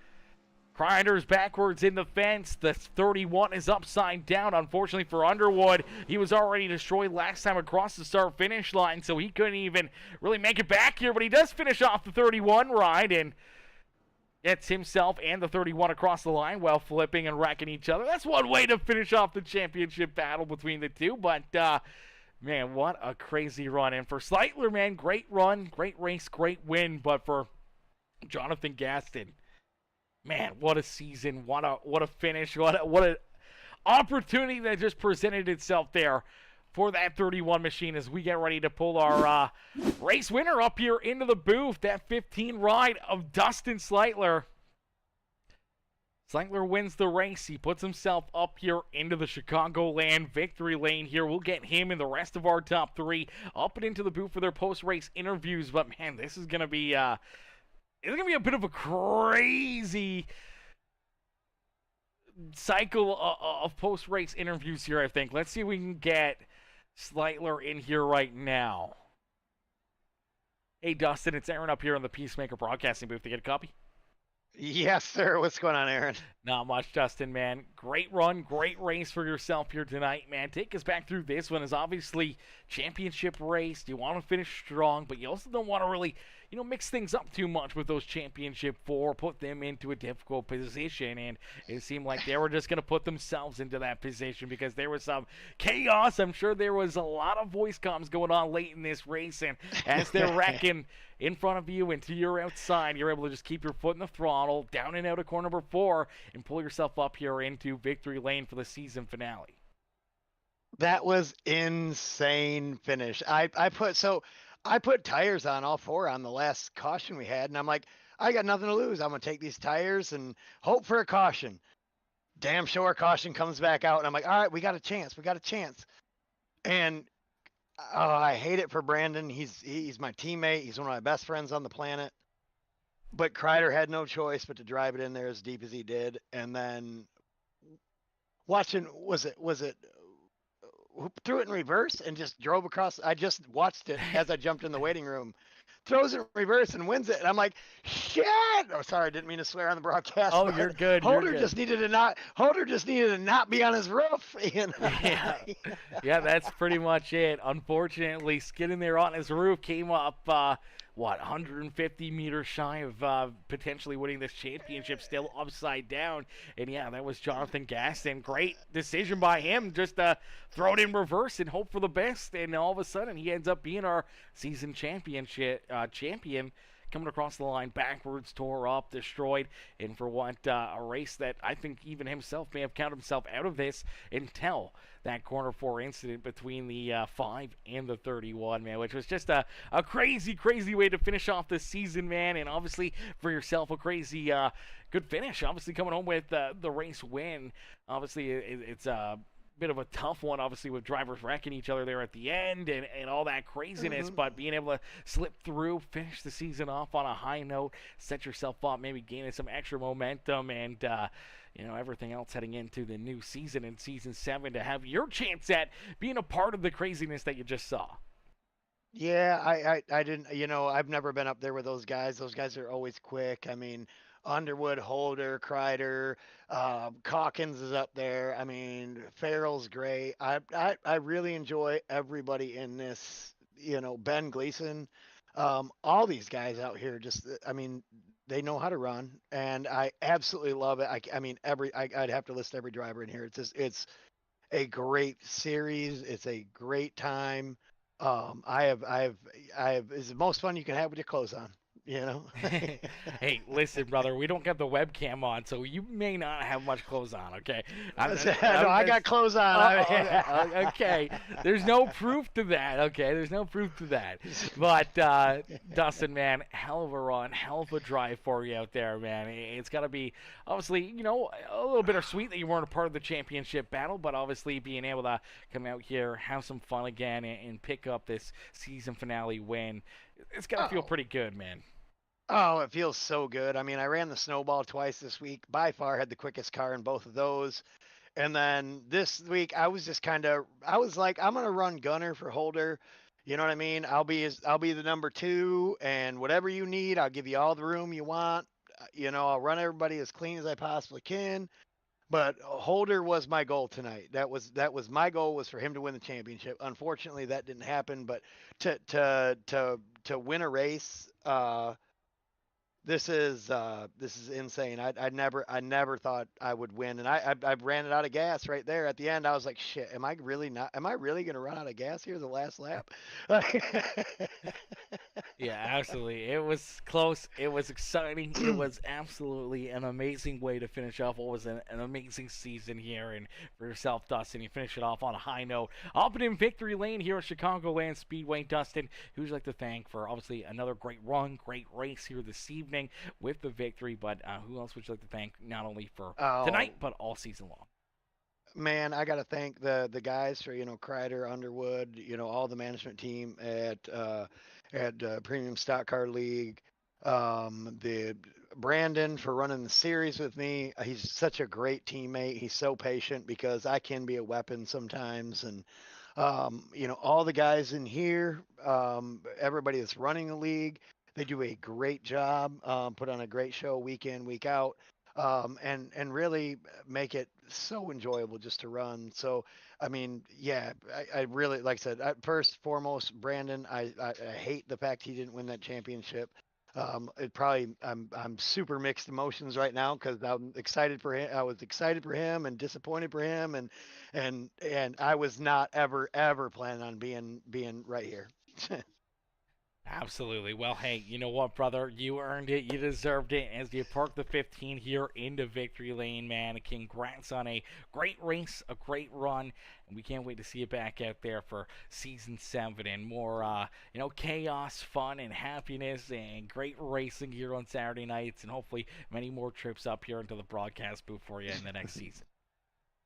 Crider's backwards in the fence. The 31 is upside down, unfortunately for Underwood. He was already destroyed last time across the start-finish line, so he couldn't even really make it back here, but he does finish off the 31 ride and gets himself and the 31 across the line while flipping and wrecking each other. That's one way to finish off the championship battle between the two, but man, what a crazy run. And for Sleitler, man, great run, great race, great win, but for Jonathan Gaston, man, what a season, what a finish, what an opportunity that just presented itself there for that 31 machine as we get ready to pull our race winner up here into the booth, that 15 ride of Dustin Sleitler. Sleitler wins the race. He puts himself up here into the Chicagoland victory lane here. We'll get him and the rest of our top three up and into the booth for their post-race interviews, but man, this is going to be it's going to be a bit of a crazy cycle of post-race interviews here, I think. Let's see if we can get Sleitler in here right now. Hey, Dustin, it's Aaron up here in the Peacemaker Broadcasting booth to get a copy. Yes, sir. What's going on, Aaron? Not much, Dustin, man. Great run, great race for yourself here tonight, man. Take us back through this one. Is obviously championship race. You want to finish strong, but you also don't want to really, mix things up too much with those championship four, put them into a difficult position, and it seemed like they were just going to put themselves into that position because there was some chaos. I'm sure there was a lot of voice comms going on late in this race, and as they're wrecking in front of you and to your outside, you're able to just keep your foot in the throttle, down and out of corner number 4, and pull yourself up here into victory lane for the season finale. That was insane finish. I put tires on all 4 on the last caution we had, and I'm like, I got nothing to lose. I'm gonna take these tires and hope for a caution. Damn sure caution comes back out, and I'm like, all right, we got a chance. And I hate it for Brandon. He's my teammate. He's one of my best friends on the planet. But Crider had no choice but to drive it in there as deep as he did. And then watching, was it who threw it in reverse and just drove across? I just watched it as I jumped in the waiting room. Throws it in reverse and wins it. And I'm like, shit. Oh, sorry, I didn't mean to swear on the broadcast. Oh, you're good. Holder just needed to not be on his roof. Yeah, that's pretty much it. Unfortunately, skidding there on his roof came up 150 meters shy of potentially winning this championship, still upside down. And yeah, that was Jonathan Gaston. Great decision by him, just throw it in reverse and hope for the best. And all of a sudden, he ends up being our season champion, coming across the line backwards, tore up, destroyed, and for what a race that I think even himself may have counted himself out of this until that corner 4 incident between the 5 and the 31, man, which was just a crazy way to finish off the season, man. And obviously for yourself, a crazy good finish. Obviously coming home with the race win. Obviously it's a bit of a tough one, obviously, with drivers wrecking each other there at the end and all that craziness, but being able to slip through, finish the season off on a high note, set yourself up, maybe gaining some extra momentum, and everything else heading into the new season in season 7 to have your chance at being a part of the craziness that you just saw. Yeah, I didn't, I've never been up there with those guys. Those guys are always quick. I mean, Underwood, Holder, Crider, Calkins is up there. I mean, Farrell's great. I really enjoy everybody in this, Ben Gleason, all these guys out here, they know how to run, and I absolutely love it. I'd have to list every driver in here. It's a great series. It's a great time. It's the most fun you can have with your clothes on. Hey, listen, brother, we don't got the webcam on, so you may not have much clothes on, okay? I got clothes on. Okay, there's no proof to that, okay? There's no proof to that. But, Dustin, man, hell of a run, hell of a drive for you out there, man. It's got to be, obviously, a little bittersweet that you weren't a part of the championship battle, but obviously being able to come out here, have some fun again, and pick up this season finale win, it's got to feel pretty good, man. Oh, it feels so good. I mean, I ran the snowball twice this week. By far had the quickest car in both of those. And then this week I was like, I'm going to run gunner for Holder. You know what I mean? I'll be the number 2, and whatever you need, I'll give you all the room you want. I'll run everybody as clean as I possibly can. But Holder was my goal tonight. That was my goal, was for him to win the championship. Unfortunately, that didn't happen. But to win a race, this is insane. I never thought I would win, and I ran it out of gas right there at the end. I was like, shit, am I really not? Am I really gonna run out of gas here the last lap? Yeah, absolutely. It was close. It was exciting. It was absolutely an amazing way to finish off what was an amazing season here. And for yourself, Dustin, you finish it off on a high note. Up and in victory lane here at Chicagoland Speedway. Dustin, who'd you like to thank for obviously another great run, great race here this evening with the victory? But who else would you like to thank not only for Oh, tonight, but all season long? man, I got to thank the guys for Crider, Underwood, all the management team at Premium Stock Car League. The Brandon for running the series with me. He's such a great teammate. He's so patient because I can be a weapon sometimes, and all the guys in here, everybody that's running the league, they do a great job. Put on a great show week in, week out. And really make it so enjoyable just to run. So, I mean, yeah, I really, like I said, first foremost, Brandon, I hate the fact he didn't win that championship. I'm super mixed emotions right now because I'm excited for him. I was excited for him and disappointed for him, and I was not ever planning on being right here. Absolutely. Well, hey, you know what, brother? You earned it. You deserved it as you park the 15 here into victory lane, man. Congrats on a great race, a great run, and we can't wait to see you back out there for season 7 and more, chaos, fun, and happiness, and great racing here on Saturday nights, and hopefully many more trips up here into the broadcast booth for you in the next season.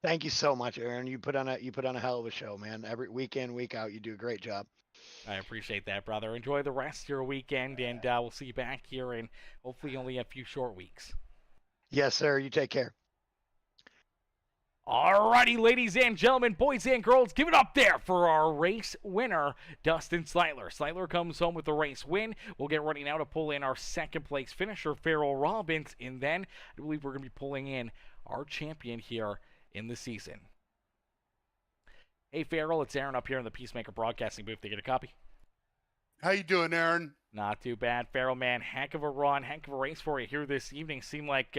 Thank you so much, Aaron. You put on a hell of a show, man. Every week in, week out, you do a great job. I appreciate that, brother. Enjoy the rest of your weekend, and we'll see you back here in hopefully only a few short weeks. Yes, sir. You take care. Alrighty, ladies and gentlemen, boys and girls, give it up there for our race winner, Dustin Slightler. Slightler comes home with the race win. We'll get ready now to pull in our second place finisher, Farrell Robbins, and then I believe we're going to be pulling in our champion here in the season. Hey, Farrell, it's Aaron up here in the Peacemaker Broadcasting booth. They get a copy? How you doing, Aaron? Not too bad, Farrell, man. Heck of a run, heck of a race for you here this evening. Seemed like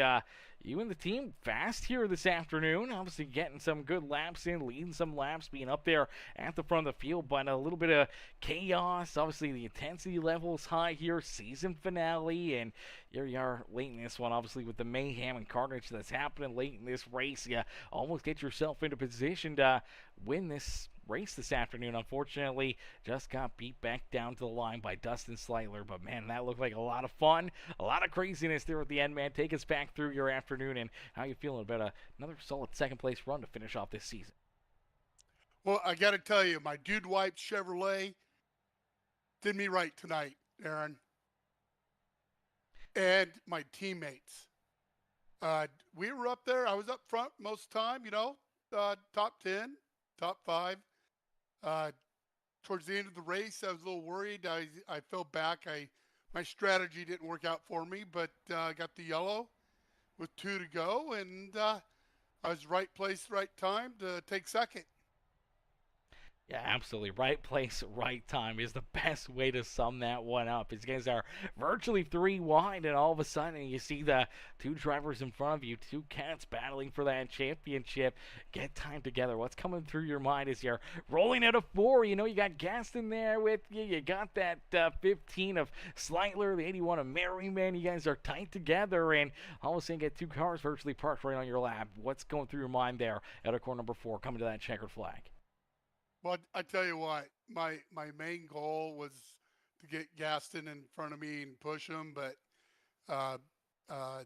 you and the team fast here this afternoon. Obviously getting some good laps in, leading some laps, being up there at the front of the field, but a little bit of chaos. Obviously the intensity level is high here, season finale, and here you are late in this one, obviously with the mayhem and carnage that's happening late in this race. You almost get yourself into position to win this race this afternoon. Unfortunately, just got beat back down to the line by Dustin Slightler. But man, that looked like a lot of fun, a lot of craziness there at the end, man. Take us back through your afternoon and how you feeling about another solid second place run to finish off this season. Well, I got to tell you, my Dude Wipes Chevrolet did me right tonight, Aaron, and my teammates. We were up there. I was up front most of the time, top 10, top 5. Towards the end of the race, I was a little worried. I fell back. My strategy didn't work out for me, but I got the yellow with 2 to go, and I was right place, right time to take second. Yeah, absolutely. Right place, right time is the best way to sum that one up. These guys are virtually 3 wide, and all of a sudden you see the 2 drivers in front of you, 2 cats battling for that championship. Get time together. What's coming through your mind as you're rolling out of 4? You got Gaston there with you. You got that 15 of Slightler, the 81 of Merriman. You guys are tight together, and all of a sudden get 2 cars virtually parked right on your lap. What's going through your mind there at car number 4 coming to that checkered flag? Well, I tell you what, my main goal was to get Gaston in front of me and push him, but uh, uh,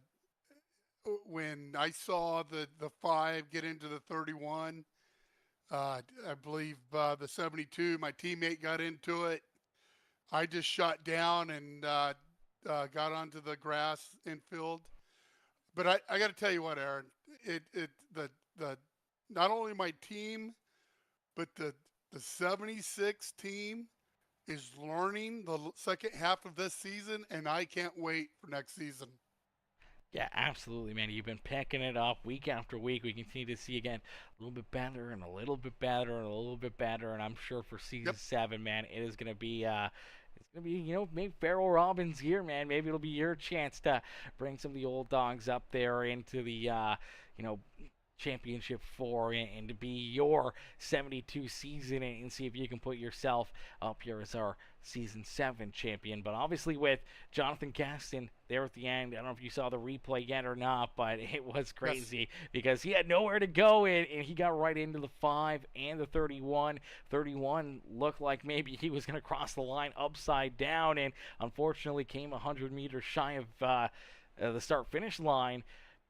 when I saw the 5 get into the 31, I believe the 72, my teammate got into it. I just shot down and got onto the grass infield. But I got to tell you what, Aaron, the not only my team, but the 76 team is learning the second half of this season, and I can't wait for next season. Yeah, absolutely, man. You've been picking it up week after week. We continue to see again a little bit better and a little bit better and a little bit better. And I'm sure for season Yep. 7, man, it is gonna be it's gonna be, maybe Farrell Robbins' year, man. Maybe it'll be your chance to bring some of the old dogs up there into the you know championship 4 and to be your 72 season and see if you can put yourself up here as our season 7 champion. But obviously with Jonathan Gaston there at the end, I don't know if you saw the replay yet or not, but it was crazy because he had nowhere to go and he got right into the 5 and the 31. 31 looked like maybe he was going to cross the line upside down and unfortunately came 100 meters shy of the start finish line.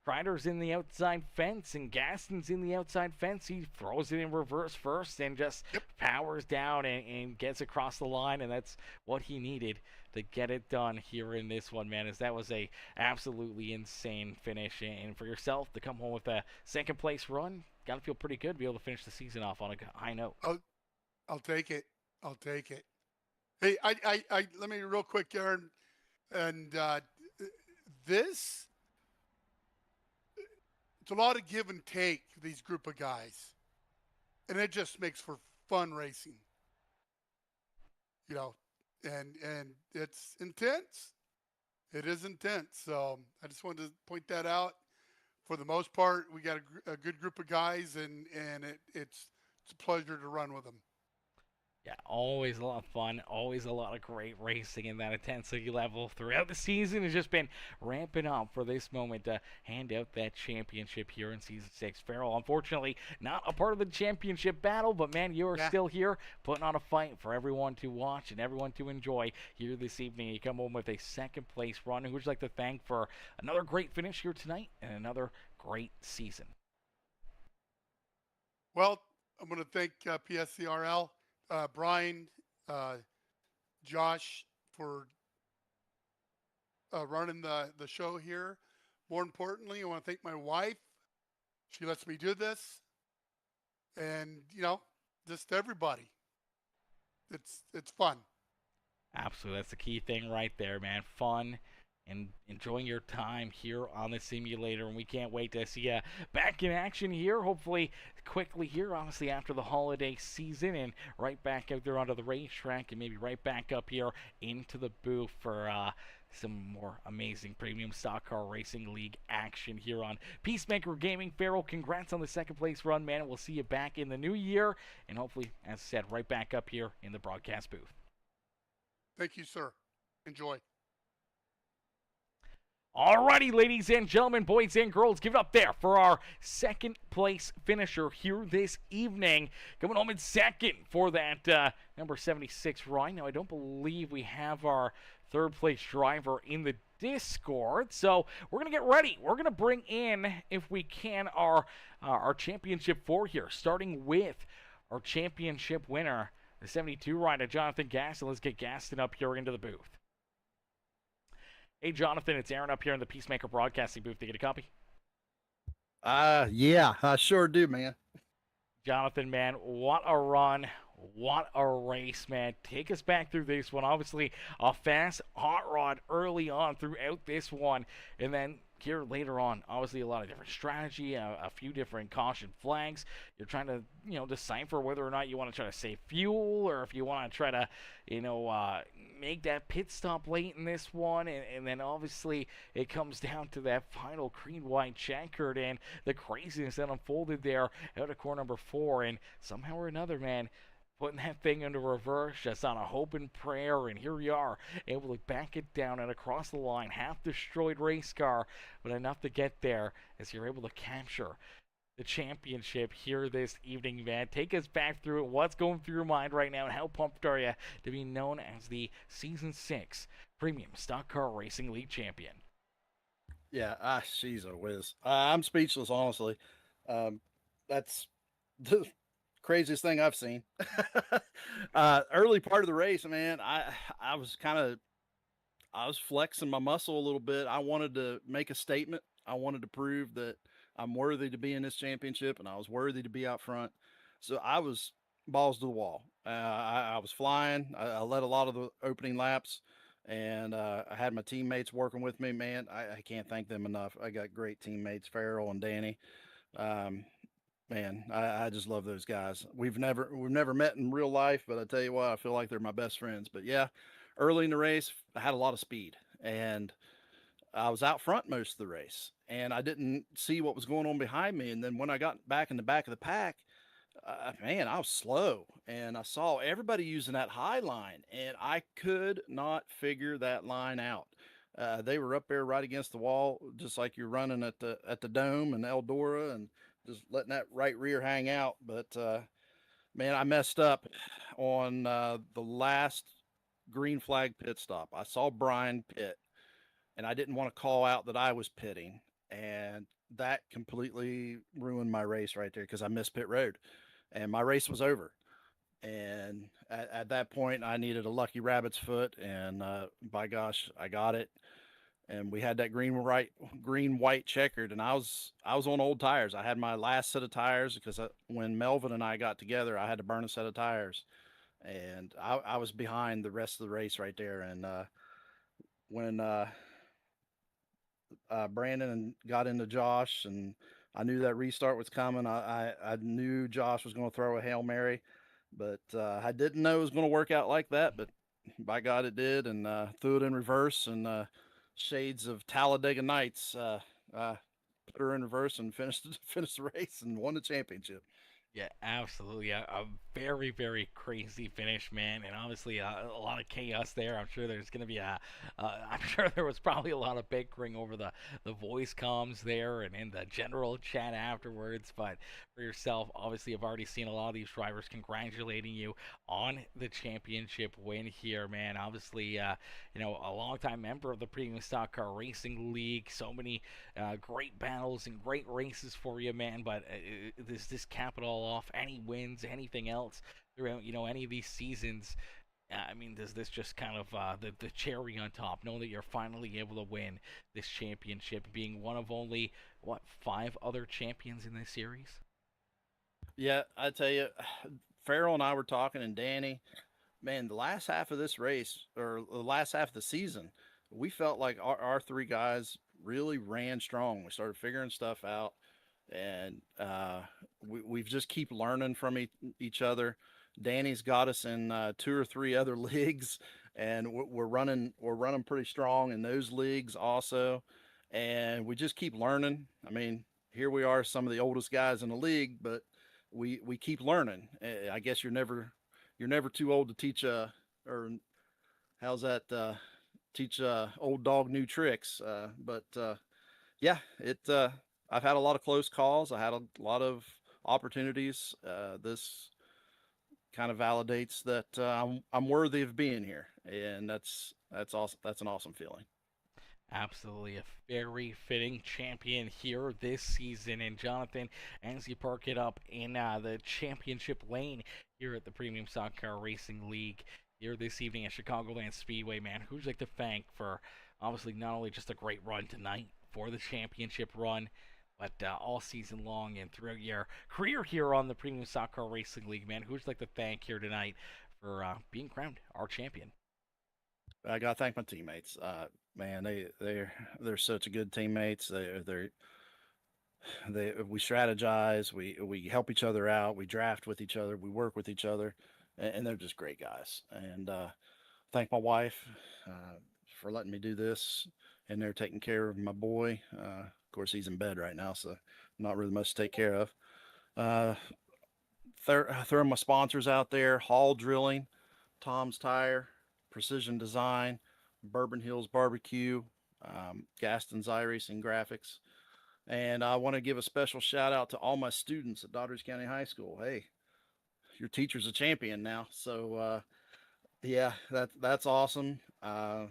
Crider's in the outside fence and Gaston's in the outside fence. He throws it in reverse first and just powers down and gets across the line, and that's what he needed to get it done here in this one, man, as that was a absolutely insane finish. And for yourself to come home with a second place run, got to feel pretty good to be able to finish the season off on a high note. I'll take it. I'll take it. Hey, I let me real quick, Aaron, and this. It's a lot of give and take, these group of guys. And it just makes for fun racing. And it's intense. It is intense. So I just wanted to point that out. For the most part, we got a good group of guys, and it's a pleasure to run with them. Yeah, always a lot of fun, always a lot of great racing, and that intensity level throughout the season has just been ramping up for this moment to hand out that championship here in Season 6. Farrell, unfortunately, not a part of the championship battle, but man, you are still here putting on a fight for everyone to watch and everyone to enjoy here this evening. You come home with a second place run, who would you like to thank for another great finish here tonight and another great season? Well, I'm going to thank PSCRL. Brian, Josh for running the show here. More importantly, I want to thank my wife. She lets me do this. And, just everybody. It's fun. Absolutely. That's the key thing right there, man. Fun and enjoying your time here on the simulator, and we can't wait to see you back in action here, hopefully quickly here, honestly, after the holiday season, and right back out there onto the racetrack, and maybe right back up here into the booth for some more amazing Premium Stock Car Racing League action here on Peacemaker Gaming. Farrell, congrats on the second place run, man, and we'll see you back in the new year, and hopefully, as I said, right back up here in the broadcast booth. Thank you, sir. Enjoy. Alrighty, ladies and gentlemen, boys and girls, give it up there for our second place finisher here this evening. Coming home in second for that number 76 run. Now, I don't believe we have our third place driver in the Discord, so we're going to get ready. We're going to bring in, if we can, our championship 4 here, starting with our championship winner, the 72 rider, Jonathan Gaston. Let's get Gaston up here into the booth. Hey, Jonathan, it's Aaron up here in the Peacemaker Broadcasting booth. Did you get a copy? Yeah, I sure do, man. Jonathan, man, what a run. What a race, man. Take us back through this one. Obviously, a fast hot rod early on throughout this one. And then here later on, obviously a lot of different strategy, a few different caution flags. You're trying to, decipher whether or not you want to try to save fuel or if you want to try to, make that pit stop late in this one. And then obviously it comes down to that final green-white checkered and the craziness that unfolded there out of core number 4. And somehow or another, man, putting that thing into reverse just on a hope and prayer, and here we are, able to back it down and across the line, half-destroyed race car, but enough to get there as you're able to capture the championship here this evening, man. Take us back through it. What's going through your mind right now, and how pumped are you to be known as the Season 6 Premium Stock Car Racing League champion? Yeah, she's a whiz. I'm speechless, honestly. That's the craziest thing I've seen. Early part of the race, man, I was flexing my muscle a little bit. I wanted to make a statement. I wanted to prove that I'm worthy to be in this championship, and I was worthy to be out front. So I was balls to the wall. I was flying. I led a lot of the opening laps. and I had my teammates working with me. Man, I can't thank them enough. I got great teammates, Farrell and Danny. Um, Man, I just love those guys. We've never met in real life, but I tell you what, I feel like they're my best friends. But yeah, early in the race, I had a lot of speed, and I was out front most of the race, and I didn't see what was going on behind me. And then when I got back in the back of the pack, man, I was slow, and I saw everybody using that high line, and I could not figure that line out. They were up there right against the wall, just like you're running at the Dome and Eldora, and just letting that right rear hang out. But man, I messed up on the last green flag pit stop. I saw Brian pit, and I didn't want to call out that I was pitting, and that completely ruined my race right there because I missed pit road, and my race was over. And at that point, I needed a lucky rabbit's foot, and by gosh, I got it. And we had that green white checkered, and I was on old tires. I had my last set of tires because when Melvin and I got together, I had to burn a set of tires, and I was behind the rest of the race right there. And when Brandon got into Josh, and I knew that restart was coming. I knew Josh was going to throw a Hail Mary, but I didn't know it was going to work out like that. But by God, it did, and threw it in reverse, and shades of Talladega Nights. Put her in reverse and finished the race and won the championship. Yeah, absolutely. A very, very crazy finish, man, and obviously a lot of chaos there. I'm sure there's going to be I'm sure there was probably a lot of bickering over the voice comms there and in the general chat afterwards. But for yourself, obviously, I've already seen a lot of these drivers congratulating you on the championship win here, man. Obviously, a longtime member of the Premium Stock Car Racing League. So many great battles and great races for you, man. But this cap it all off? Any wins, anything else throughout any of these seasons? I mean, does this just kind of the cherry on top, knowing that you're finally able to win this championship, being one of only 5 other champions in this series? Yeah, I tell you, Farrell and I were talking, and Danny, man, the last half of this race, or the last half of the season, we felt like our 3 guys really ran strong. We started figuring stuff out, and we've just keep learning from each other. Danny's got us in 2 or 3 other leagues, and we're running pretty strong in those leagues also, and we just keep learning. I mean, here we are, some of the oldest guys in the league, but we keep learning. I guess you're never too old to teach or how's that teach old dog new tricks. But yeah, I've had a lot of close calls. I had a lot of opportunities. This kind of validates that I'm worthy of being here, and that's awesome. That's an awesome feeling. Absolutely, a very fitting champion here this season. And Jonathan, as you park it up in the championship lane here at the Premium Stock Car Racing League here this evening at Chicagoland Speedway, man, who'd you like to thank for obviously not only just a great run tonight for the championship run, but all season long and throughout your career here on the Premium Stock Car Racing League, man? Who'd you like to thank here tonight for being crowned our champion? I gotta thank my teammates. Man, they're such a good teammates. We strategize, we help each other out, we draft with each other, we work with each other, and they're just great guys. And thank my wife for letting me do this, and they're taking care of my boy. Of course, he's in bed right now, so not really much to take care of. Throwing my sponsors out there: Hall Drilling, Tom's Tire, Precision Design, Bourbon Hills Barbecue, Gaston's iRacing Graphics. And I want to give a special shout out to all my students at Doddridge County High School. Hey, your teacher's a champion now. So, yeah, that's awesome. I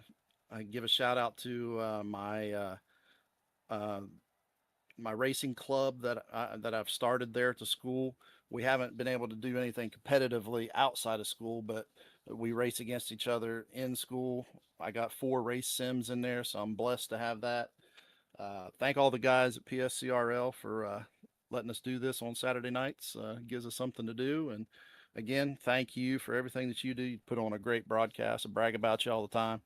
give a shout out to my racing club that I've started there at the school. We haven't been able to do anything competitively outside of school, but we race against each other in school. I got 4 race sims in there, so I'm blessed to have that. Thank all the guys at PSCRL for letting us do this on Saturday nights. Gives us something to do. And again, thank you for everything that you do. You put on a great broadcast. I brag about you all the time.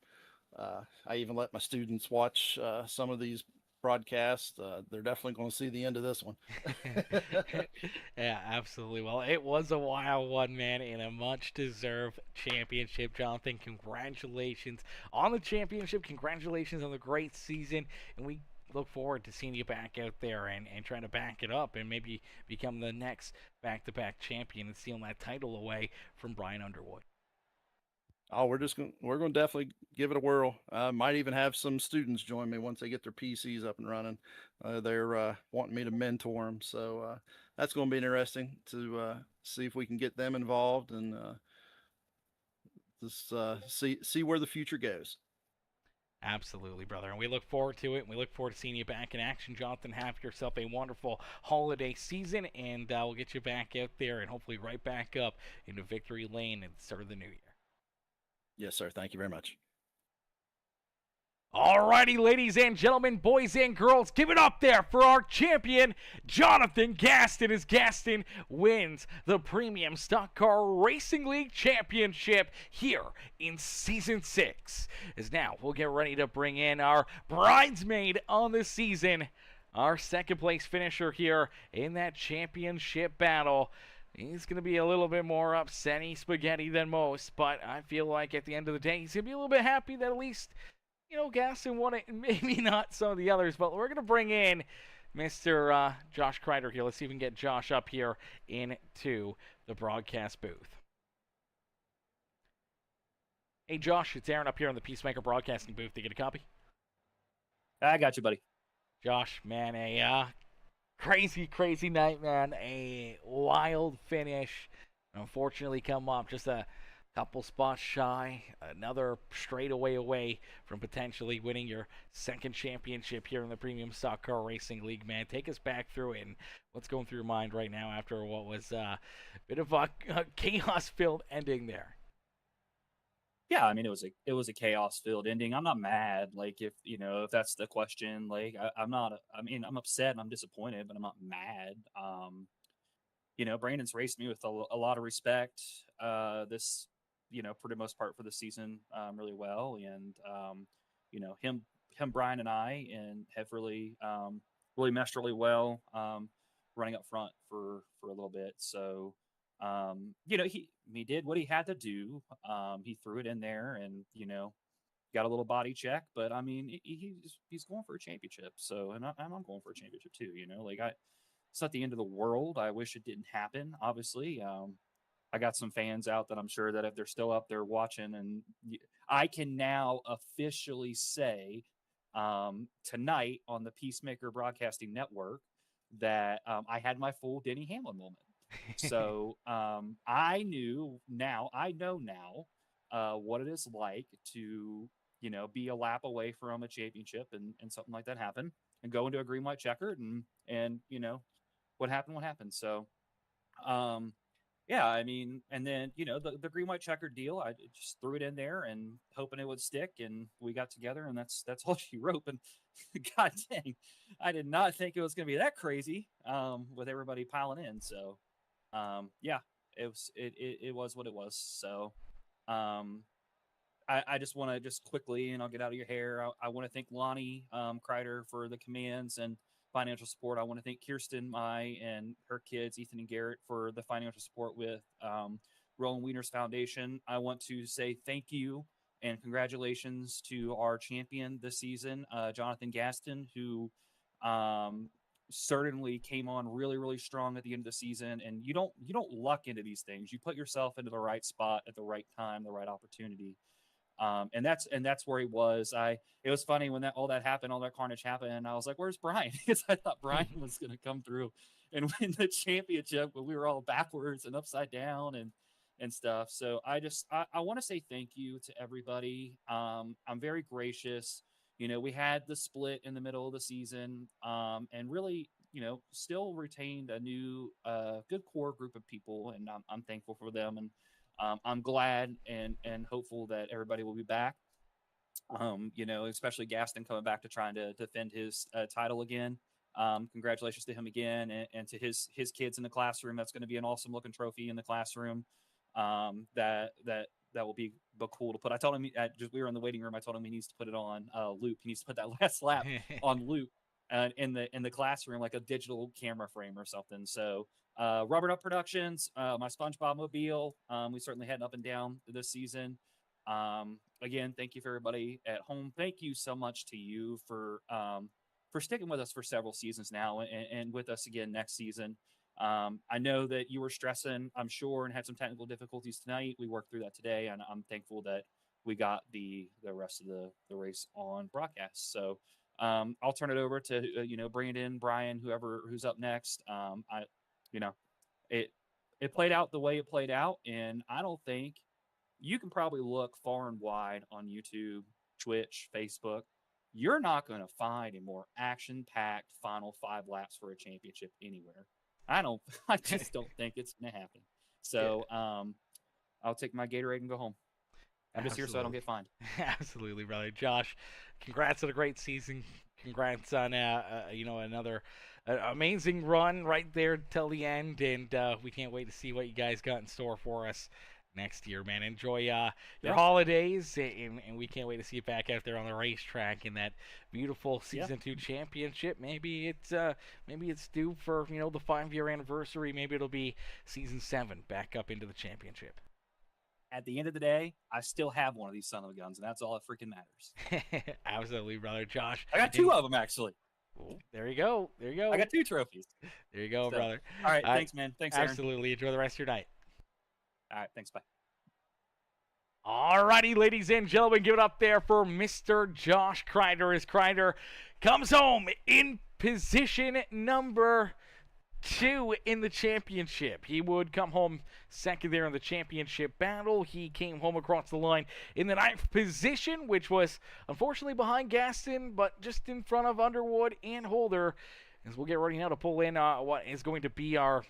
I even let my students watch some of these broadcasts. They're definitely going to see the end of this one. Yeah, absolutely. Well, it was a wild one, man, and a much-deserved championship. Jonathan, congratulations on the championship. Congratulations on the great season, and we look forward to seeing you back out there and trying to back it up and maybe become the next back-to-back champion and stealing that title away from Brian Underwood. Oh, we're going to definitely give it a whirl. Might even have some students join me once they get their PCs up and running. They're wanting me to mentor them, so that's going to be interesting to see if we can get them involved and just see where the future goes. Absolutely, brother. And we look forward to it. And we look forward to seeing you back in action, Jonathan. Have yourself a wonderful holiday season, and we'll get you back out there and hopefully right back up into victory lane at the start of the new year. Yes, sir. Thank you very much. Alrighty, ladies and gentlemen, boys and girls, give it up there for our champion, Jonathan Gaston, as Gaston wins the Premium Stock Car Racing League Championship here in Season 6. As now, we'll get ready to bring in our bridesmaid on the season, our second-place finisher here in that championship battle. He's going to be a little bit more upsetty spaghetti than most, but I feel like at the end of the day, he's going to be a little bit happy that at least, Gaston won it, and maybe not some of the others, but we're going to bring in Mr. Josh Crider here. Let's see if we can get Josh up here into the broadcast booth. Hey, Josh, it's Aaron up here in the Peacemaker Broadcasting booth. Did you get a copy? I got you, buddy. Josh, man, a crazy night, man. A wild finish. Unfortunately, come up just a couple spots shy. Another straightaway away from potentially winning your second championship here in the Premium Stock Car Racing League, man. Take us back through it and what's going through your mind right now after what was a bit of a chaos-filled ending there. Yeah, I mean it was a chaos-filled ending. I'm not mad. Like if that's the question, like I'm not. I mean I'm upset and I'm disappointed, but I'm not mad. Brandon's raced me with a lot of respect. This, for the most part for the season, really well, and him, Brian, and I, and have really meshed really well, running up front for a little bit. So, he did what he had to do. He threw it in there, and got a little body check. But I mean, he's going for a championship. So, and I'm going for a championship too. It's not the end of the world. I wish it didn't happen. Obviously, I got some fans out that I'm sure that if they're still up there watching, and I can now officially say tonight on the Peacemaker Broadcasting Network that I had my full Denny Hamlin moment. So I know now what it is like to be a lap away from a championship and something like that happen and go into a green white checkered and what happened. So yeah, I mean, and then the green white checkered deal, I just threw it in there and hoping it would stick, and we got together, and that's all she wrote. And god dang, I did not think it was going to be that crazy with everybody piling in. So yeah, it was what it was. So I just want to just quickly, and I'll get out of your hair, I want to thank Lonnie Crider for the commands and financial support. I want to thank Kirsten and her kids, Ethan and Garrett, for the financial support with Rollin Wieners Foundation. I want to say thank you and congratulations to our champion this season, Jonathan Gaston, who certainly came on really, really strong at the end of the season. And you don't luck into these things. You put yourself into the right spot at the right time, the right opportunity. And that's where he was. It was funny when all that happened, all that carnage happened, and I was like, "Where's Brian?" Because I thought Brian was going to come through and win the championship, but we were all backwards and upside down and stuff. So I want to say thank you to everybody. I'm very gracious. We had the split in the middle of the season, and really, still retained a new, good core group of people, and I'm thankful for them. And I'm glad and hopeful that everybody will be back. Especially Gaston coming back to trying to defend his title again. Congratulations to him again, and to his kids in the classroom. That's going to be an awesome looking trophy in the classroom that that will be cool to put. I told him we were in the waiting room. I told him he needs to put it on loop. He needs to put that last lap on loop in the classroom, like a digital camera frame or something. So Rubber Duck Productions, my SpongeBob mobile. We certainly heading up and down this season. Again, thank you for everybody at home. Thank you so much to you for sticking with us for several seasons now and with us again next season. I know that you were stressing, I'm sure, and had some technical difficulties tonight. We worked through that today, and I'm thankful that we got the rest of the race on broadcast. So I'll turn it over to Brandon, Brian, who's up next. It played out the way it played out, and I don't think you can probably look far and wide on YouTube, Twitch, Facebook. You're not going to find a more action-packed final 5 laps for a championship anywhere. I just don't think it's going to happen. So I'll take my Gatorade and go home. I'm just here so I don't get fined. Absolutely, brother. Josh, congrats on a great season. Congrats on another amazing run right there till the end, and we can't wait to see what you guys got in store for us next year, man. Enjoy your holidays, and we can't wait to see you back out there on the racetrack in that beautiful season 2 championship. Maybe it's due for the 5-year anniversary. Maybe it'll be season 7 back up into the championship. At the end of the day, I still have one of these son of a guns, and that's all that freaking matters. Absolutely, brother. Josh, I got 2 of them actually. Oh, there you go. I got 2 trophies. There you go, brother. All right, thanks, man. Thanks, Aaron. Absolutely. Enjoy the rest of your night. All right, thanks. Bye. All righty, ladies and gentlemen, give it up there for Mr. Josh Crider as Crider comes home in position number 2 in the championship. He would come home second there in the championship battle. He came home across the line in the 9th position, which was unfortunately behind Gaston, but just in front of Underwood and Holder. As we'll get ready now to pull in what is going to be our...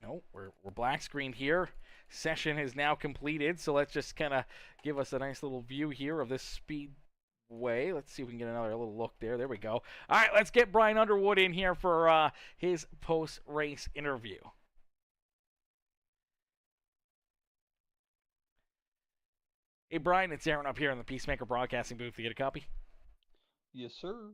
No, we're black screen here. Session is now completed, so let's just kind of give us a nice little view here of this speedway. Let's see if we can get another little look there. There we go. All right, let's get Brian Underwood in here for his post-race interview. Hey, Brian, it's Aaron up here in the Peacemaker Broadcasting booth. You get a copy? Yes, sir.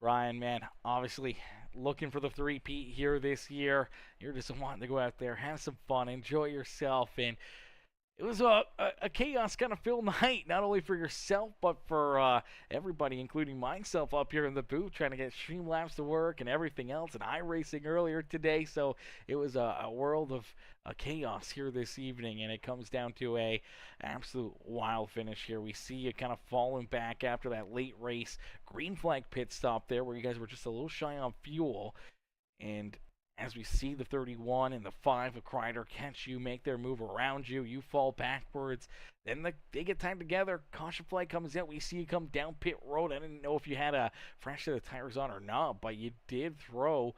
Brian, man, obviously looking for the 3-peat here this year. You're just wanting to go out there, have some fun, enjoy yourself, and it was a chaos kind of filled night, not only for yourself, but for everybody, including myself up here in the booth, trying to get Streamlabs to work and everything else, and iRacing earlier today, so it was a world of chaos here this evening, and it comes down to a absolute wild finish here. We see you kind of falling back after that late race green flag pit stop there, where you guys were just a little shy on fuel, and as we see the 31 and the 5 of Crider catch you, make their move around you, you fall backwards. Then they get tied together. Caution flag comes out. We see you come down pit road. I didn't know if you had a fresh set of tires on or not, but you did throw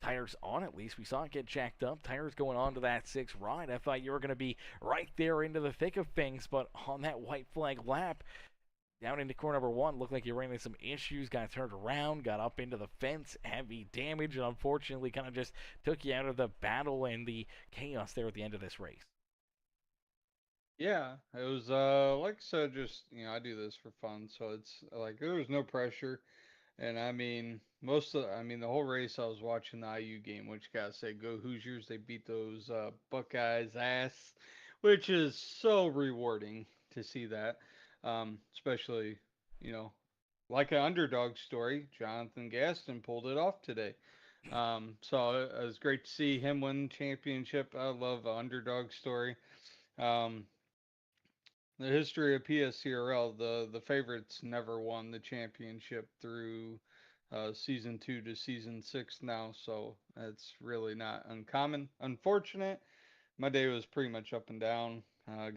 tires on at least. We saw it get jacked up. Tires going on to that 6 ride. I thought you were going to be right there into the thick of things, but on that white flag lap, down into corner number 1, looked like you ran into some issues, got turned around, got up into the fence, heavy damage, and unfortunately kind of just took you out of the battle and the chaos there at the end of this race. Yeah, it was like I said, just I do this for fun, so it's like there was no pressure, and I mean the whole race I was watching the IU game, which gotta say, go Hoosiers! They beat those Buckeyes ass, which is so rewarding to see that. Especially, like an underdog story, Jonathan Gaston pulled it off today. So it was great to see him win the championship. I love an underdog story. The history of PSCRL, the favorites never won the championship through season 2 to season 6 now, so it's really not uncommon. Unfortunate, my day was pretty much up and down. I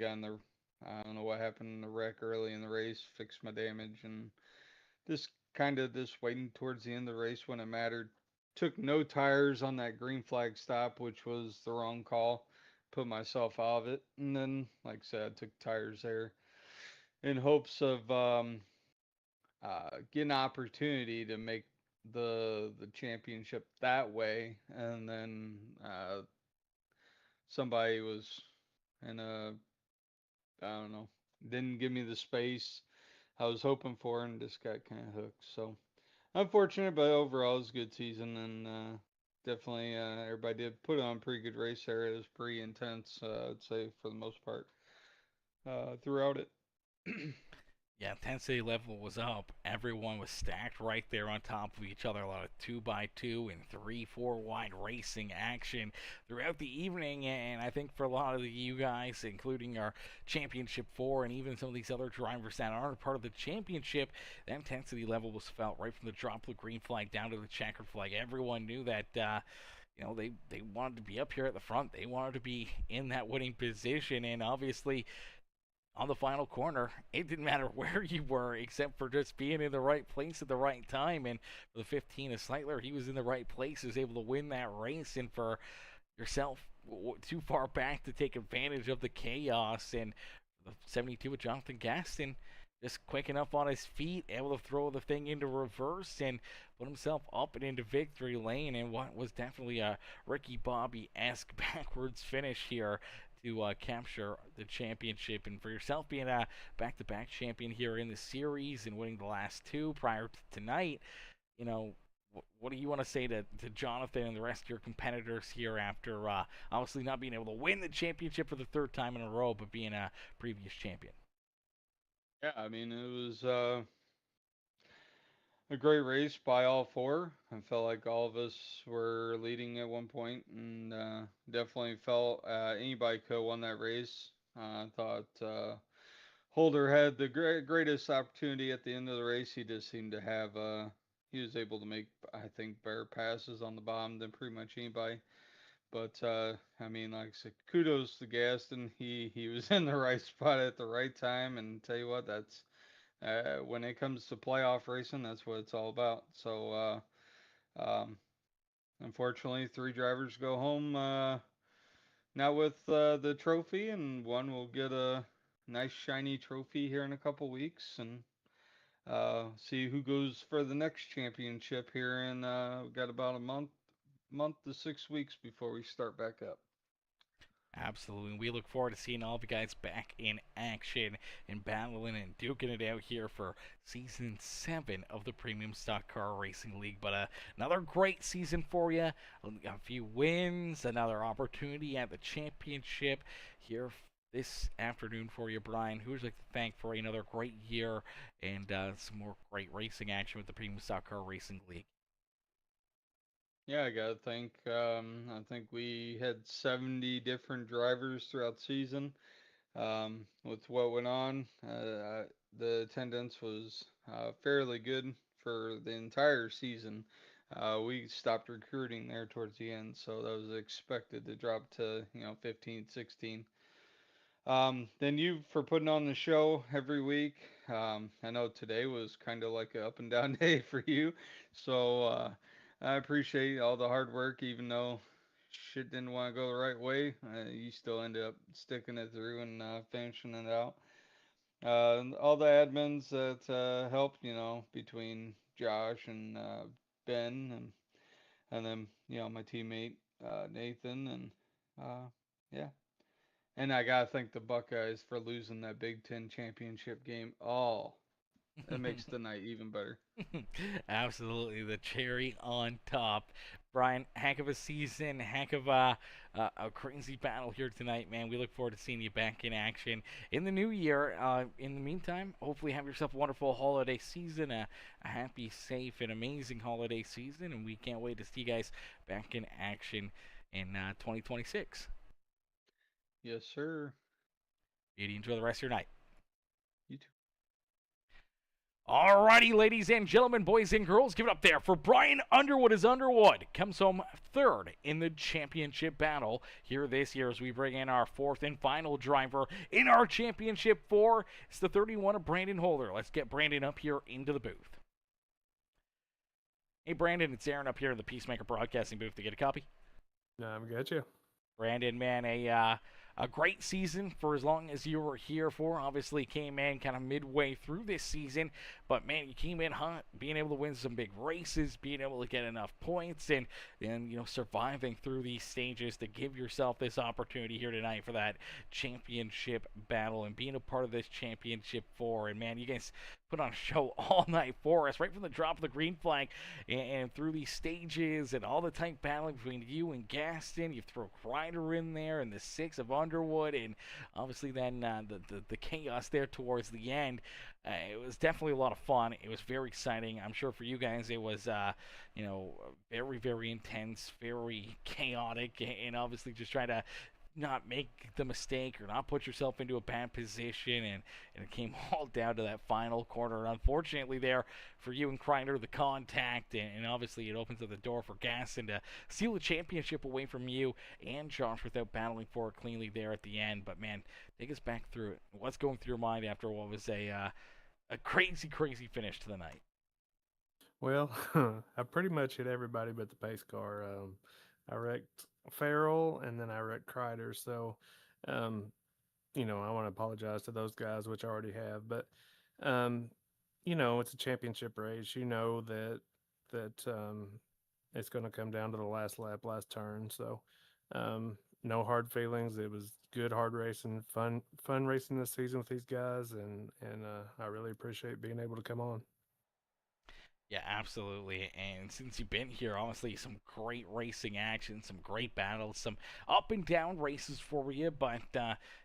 don't know what happened in the wreck early in the race, fixed my damage, and just waiting towards the end of the race when it mattered. Took no tires on that green flag stop, which was the wrong call. Put myself out of it, and then, like I said, I took tires there in hopes of getting an opportunity to make the championship that way, and then somebody was in a I don't know, didn't give me the space I was hoping for, and just got kind of hooked. So unfortunate, but overall it was a good season, and definitely everybody did put on a pretty good race there. It was pretty intense, I'd say, for the most part throughout it. Yeah, intensity level was up. Everyone was stacked right there on top of each other. A lot of 2x2 and 3-4 wide racing action throughout the evening. And I think for a lot of you guys, including our Championship 4 and even some of these other drivers that aren't part of the championship, that intensity level was felt right from the drop of the green flag down to the checkered flag. Everyone knew that they wanted to be up here at the front. They wanted to be in that winning position. And obviously, on the final corner, it didn't matter where you were except for just being in the right place at the right time. And for the 15 of Slightler, he was in the right place, he was able to win that race. And for yourself, too far back to take advantage of the chaos. And the 72 of Jonathan Gaston, just quick enough on his feet, able to throw the thing into reverse and put himself up and into victory lane. And what was definitely a Ricky Bobby-esque backwards finish here to capture the championship. And for yourself being a back-to-back champion here in the series and winning the last two prior to tonight, what do you want to say to Jonathan and the rest of your competitors here after obviously not being able to win the championship for the third time in a row, but being a previous champion? Yeah, I mean, it was a great race by all four. I felt like all of us were leading at one point, and definitely felt anybody could have won that race. I thought Holder had the greatest opportunity at the end of the race. He just seemed to have, he was able to make, I think, better passes on the bottom than pretty much anybody. But I mean, like I said, kudos to Gaston. He was in the right spot at the right time, and tell you what, that's when it comes to playoff racing, that's what it's all about. So unfortunately, three drivers go home now with the trophy, and one will get a nice shiny trophy here in a couple weeks, and see who goes for the next championship here in we've got about a month to 6 weeks before we start back up. Absolutely. We look forward to seeing all of you guys back in action and battling and duking it out here for Season 7 of the Premium Stock Car Racing League. But another great season for you. A few wins, another opportunity at the championship here this afternoon for you, Brian. Who would you like to thank for another great year and some more great racing action with the Premium Stock Car Racing League? Yeah, I gotta think. I think we had 70 different drivers throughout the season. With what went on, the attendance was fairly good for the entire season. We stopped recruiting there towards the end, so that was expected to drop to 15, 16. Then you for putting on the show every week. I know today was kind of like a up and down day for you, so I appreciate all the hard work, even though shit didn't want to go the right way. You still ended up sticking it through and finishing it out. All the admins that helped, between Josh and Ben and then my teammate Nathan and yeah. And I gotta thank the Buckeyes for losing that Big Ten championship game. Oh, that makes the night even better. Absolutely, the cherry on top. Brian, heck of a season, heck of a crazy battle here tonight, man. We look forward to seeing you back in action in the new year. In the meantime, hopefully have yourself a wonderful holiday season, a happy, safe, and amazing holiday season, and we can't wait to see you guys back in action in 2026. Yes, sir. Beauty, enjoy the rest of your night. You too. Alrighty, ladies and gentlemen, boys and girls, give it up there for Brian Underwood as Underwood. Comes home third in the championship battle here this year as we bring in our fourth and final driver in our championship 4. It's the 31 of Brandon Holder. Let's get Brandon up here into the booth. Hey, Brandon, it's Aaron up here in the Peacemaker Broadcasting booth to get a copy. No, I'm good, you. Brandon, man, a a great season for as long as you were here for. Obviously came in kind of midway through this season, but man, you came in hot, being able to win some big races, being able to get enough points, and surviving through these stages to give yourself this opportunity here tonight for that championship battle and being a part of this championship four. And man, you guys put on a show all night for us, right from the drop of the green flag and through these stages and all the tight battling between you and Gaston. You throw Crider in there and the 6 of Underwood, and obviously then the chaos there towards the end. It was definitely a lot of fun. It was very exciting. I'm sure for you guys it was very, very intense, very chaotic, and obviously just trying to not make the mistake or not put yourself into a bad position, and it came all down to that final corner. And unfortunately there for you and Crider, the contact, and obviously it opens up the door for Gaston to steal the championship away from you and Josh without battling for it cleanly there at the end. But man, take us back through it. What's going through your mind after what was a crazy, crazy finish to the night? Well, I pretty much hit everybody but the pace car. I wrecked Farrell and then I wrecked Crider. So, I want to apologize to those guys, which I already have. But, it's a championship race. You know that it's going to come down to the last lap, last turn. So, no hard feelings. It was good, hard racing, fun racing this season with these guys, and I really appreciate being able to come on. Yeah, absolutely. And since you've been here, honestly, some great racing action, some great battles, some up and down races for you. But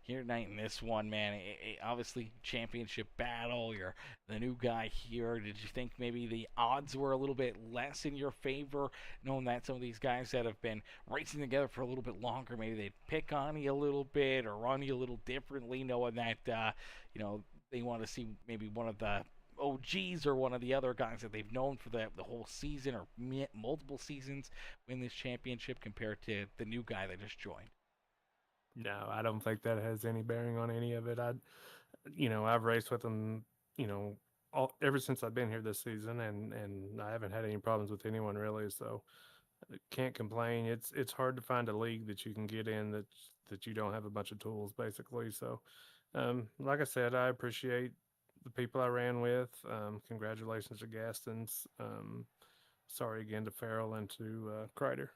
here tonight in this one, man, obviously championship battle. You're the new guy here. Did you think maybe the odds were a little bit less in your favor, knowing that some of these guys that have been racing together for a little bit longer, maybe they'd pick on you a little bit or run you a little differently, knowing that they want to see maybe one of the OGs or one of the other guys that they've known for the whole season or multiple seasons win this championship compared to the new guy that just joined? No, I don't think that has any bearing on any of it. I've raced with them, ever since I've been here this season, and I haven't had any problems with anyone really. So can't complain. It's hard to find a league that you can get in that you don't have a bunch of tools basically. So, like I said, I appreciate the people I ran with. Congratulations to Gaston's. Sorry again to Farrell and to Crider.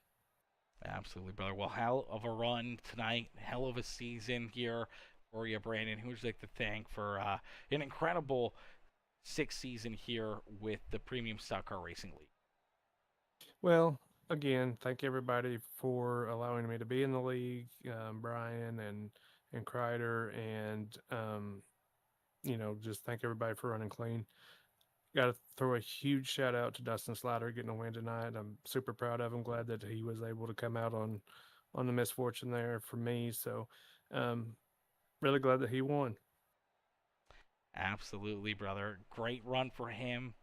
Absolutely, brother. Well, hell of a run tonight. Hell of a season here for you, Brandon. Who would you like to thank for an incredible 6th season here with the Premium Stock Car Racing League? Well, again, thank everybody for allowing me to be in the league. Brian and Crider, and just thank everybody for running clean. Got to throw a huge shout out to Dustin Slider getting a win tonight. I'm super proud of him. Glad that he was able to come out on the misfortune there for me. So, really glad that he won. Absolutely, brother. Great run for him.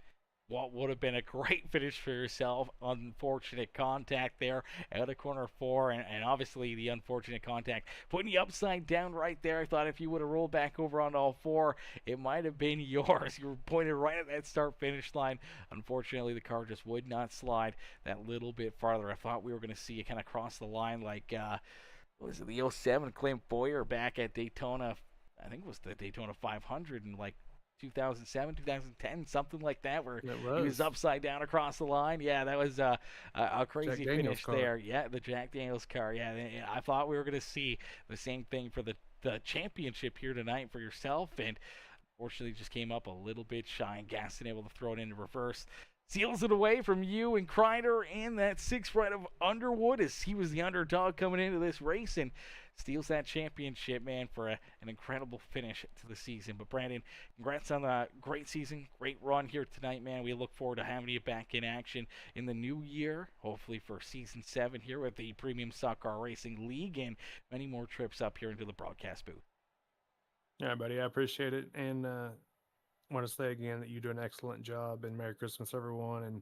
What would have been a great finish for yourself. Unfortunate contact there out of corner 4, and obviously the unfortunate contact putting you upside down right there. I thought if you would have rolled back over on all 4, it might have been yours. You were pointed right at that start-finish line. Unfortunately, the car just would not slide that little bit farther. I thought we were going to see you kind of cross the line like, what was it, the 07 Clint Boyer back at Daytona. I think it was the Daytona 500 in like 2007, 2010, something like that, where he was upside down across the line. Yeah, that was a crazy finish there. Yeah, the Jack Daniels car. Yeah, I thought we were going to see the same thing for the championship here tonight for yourself, and unfortunately just came up a little bit shy, and Gaston able to throw it into reverse. Seals it away from you and Crider, and that 6th right of Underwood as he was the underdog coming into this race, and steals that championship, man, for an incredible finish to the season. But Brandon, congrats on a great season, great run here tonight, man. We look forward to having you back in action in the new year, hopefully for season 7 here with the Premium Stock Car Racing League, and many more trips up here into the broadcast booth. Yeah, buddy, I appreciate it, and want to say again that you do an excellent job, and Merry Christmas, everyone, and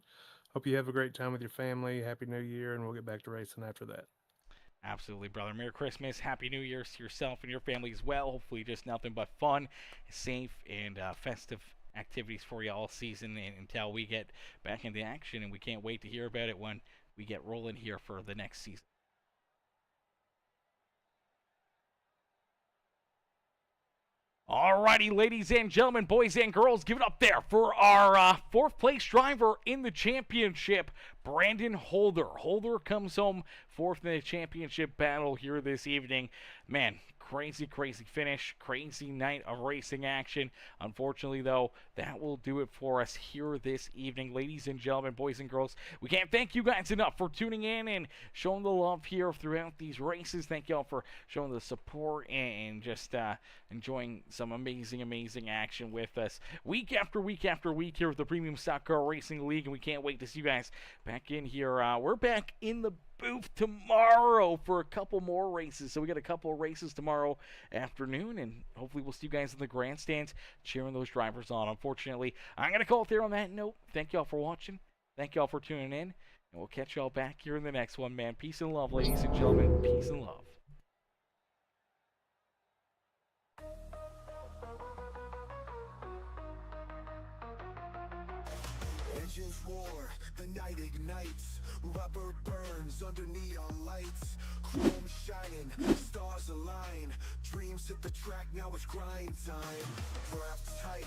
hope you have a great time with your family. Happy New Year, and we'll get back to racing after that. Absolutely, brother. Merry Christmas, Happy New Year to yourself and your family as well. Hopefully just nothing but fun, safe, and festive activities for you all season until we get back into action, and we can't wait to hear about it when we get rolling here for the next season. Alrighty, ladies and gentlemen, boys and girls, give it up there for our fourth place driver in the championship, Brandon Holder. Holder comes home fourth in the championship battle here this evening. Man, crazy finish, crazy night of racing action. Unfortunately, though, that will do it for us here this evening. Ladies and gentlemen, boys and girls, we can't thank you guys enough for tuning in and showing the love here throughout these races. Thank y'all for showing the support and just enjoying some amazing action with us week after week after week here with the Premium Stock Car Racing League, and we can't wait to see you guys back in here. We're back in the booth tomorrow for a couple more races. So we got a couple of races tomorrow afternoon, and hopefully we'll see you guys in the grandstands cheering those drivers on. Unfortunately, I'm going to call it there on that note. Thank y'all for watching. Thank y'all for tuning in, and we'll catch y'all back here in the next one, man. Peace and love, ladies and gentlemen. Peace and love. Engines roar, the night ignites, rubber burns under neon lights, chrome shining, stars align, dreams hit the track, now it's grind time. Wrapped tight,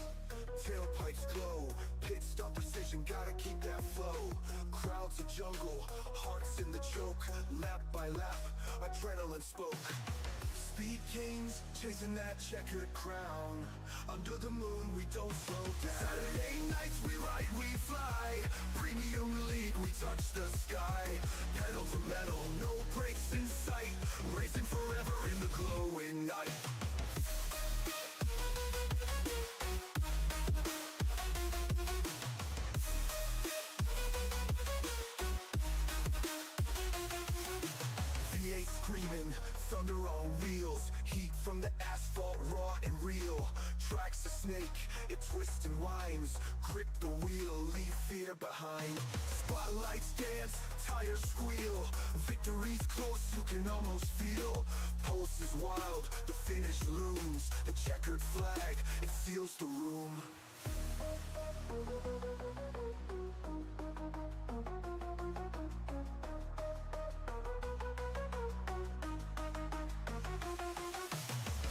tailpipes glow, pit stop precision, gotta keep that flow. Crowds a jungle, hearts in the choke, lap by lap, adrenaline spoke. Speed kings, chasing that checkered crown. Under the moon, we don't slow down. Saturday nights, we ride, we fly. Premium league, we touch the sky. Pedal to metal, no brakes in sight. Racing forever in the glowing night. V8 screaming, thunder on wheels, heat from the asphalt raw and real. Tracks a snake, it twists and winds, grip the wheel, leave fear behind. Spotlights dance, tires squeal, victory's close, you can almost feel. Pulse is wild, the finish looms, the checkered flag, it seals the room.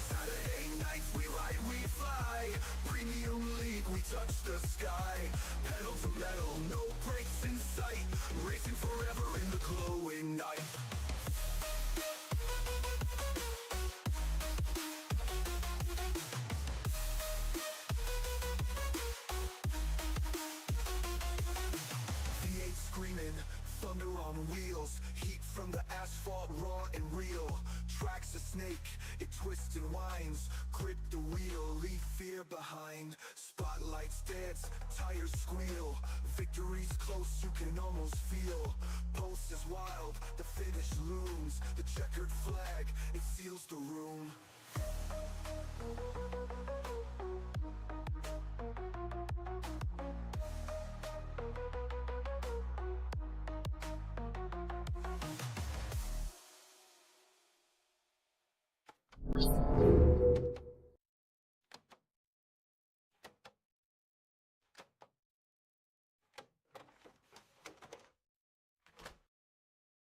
Saturday nights, we ride, we fly. Premium league, we touch the sky. Pedal to metal, no brakes in sight. Racing forever in the glowing night. V8 screaming, thunder on wheels, heat from the asphalt raw and real. Tracks a snake, it twists and winds, grip the wheel, leave fear behind. Spotlights dance, tires squeal, victory's close, you can almost feel.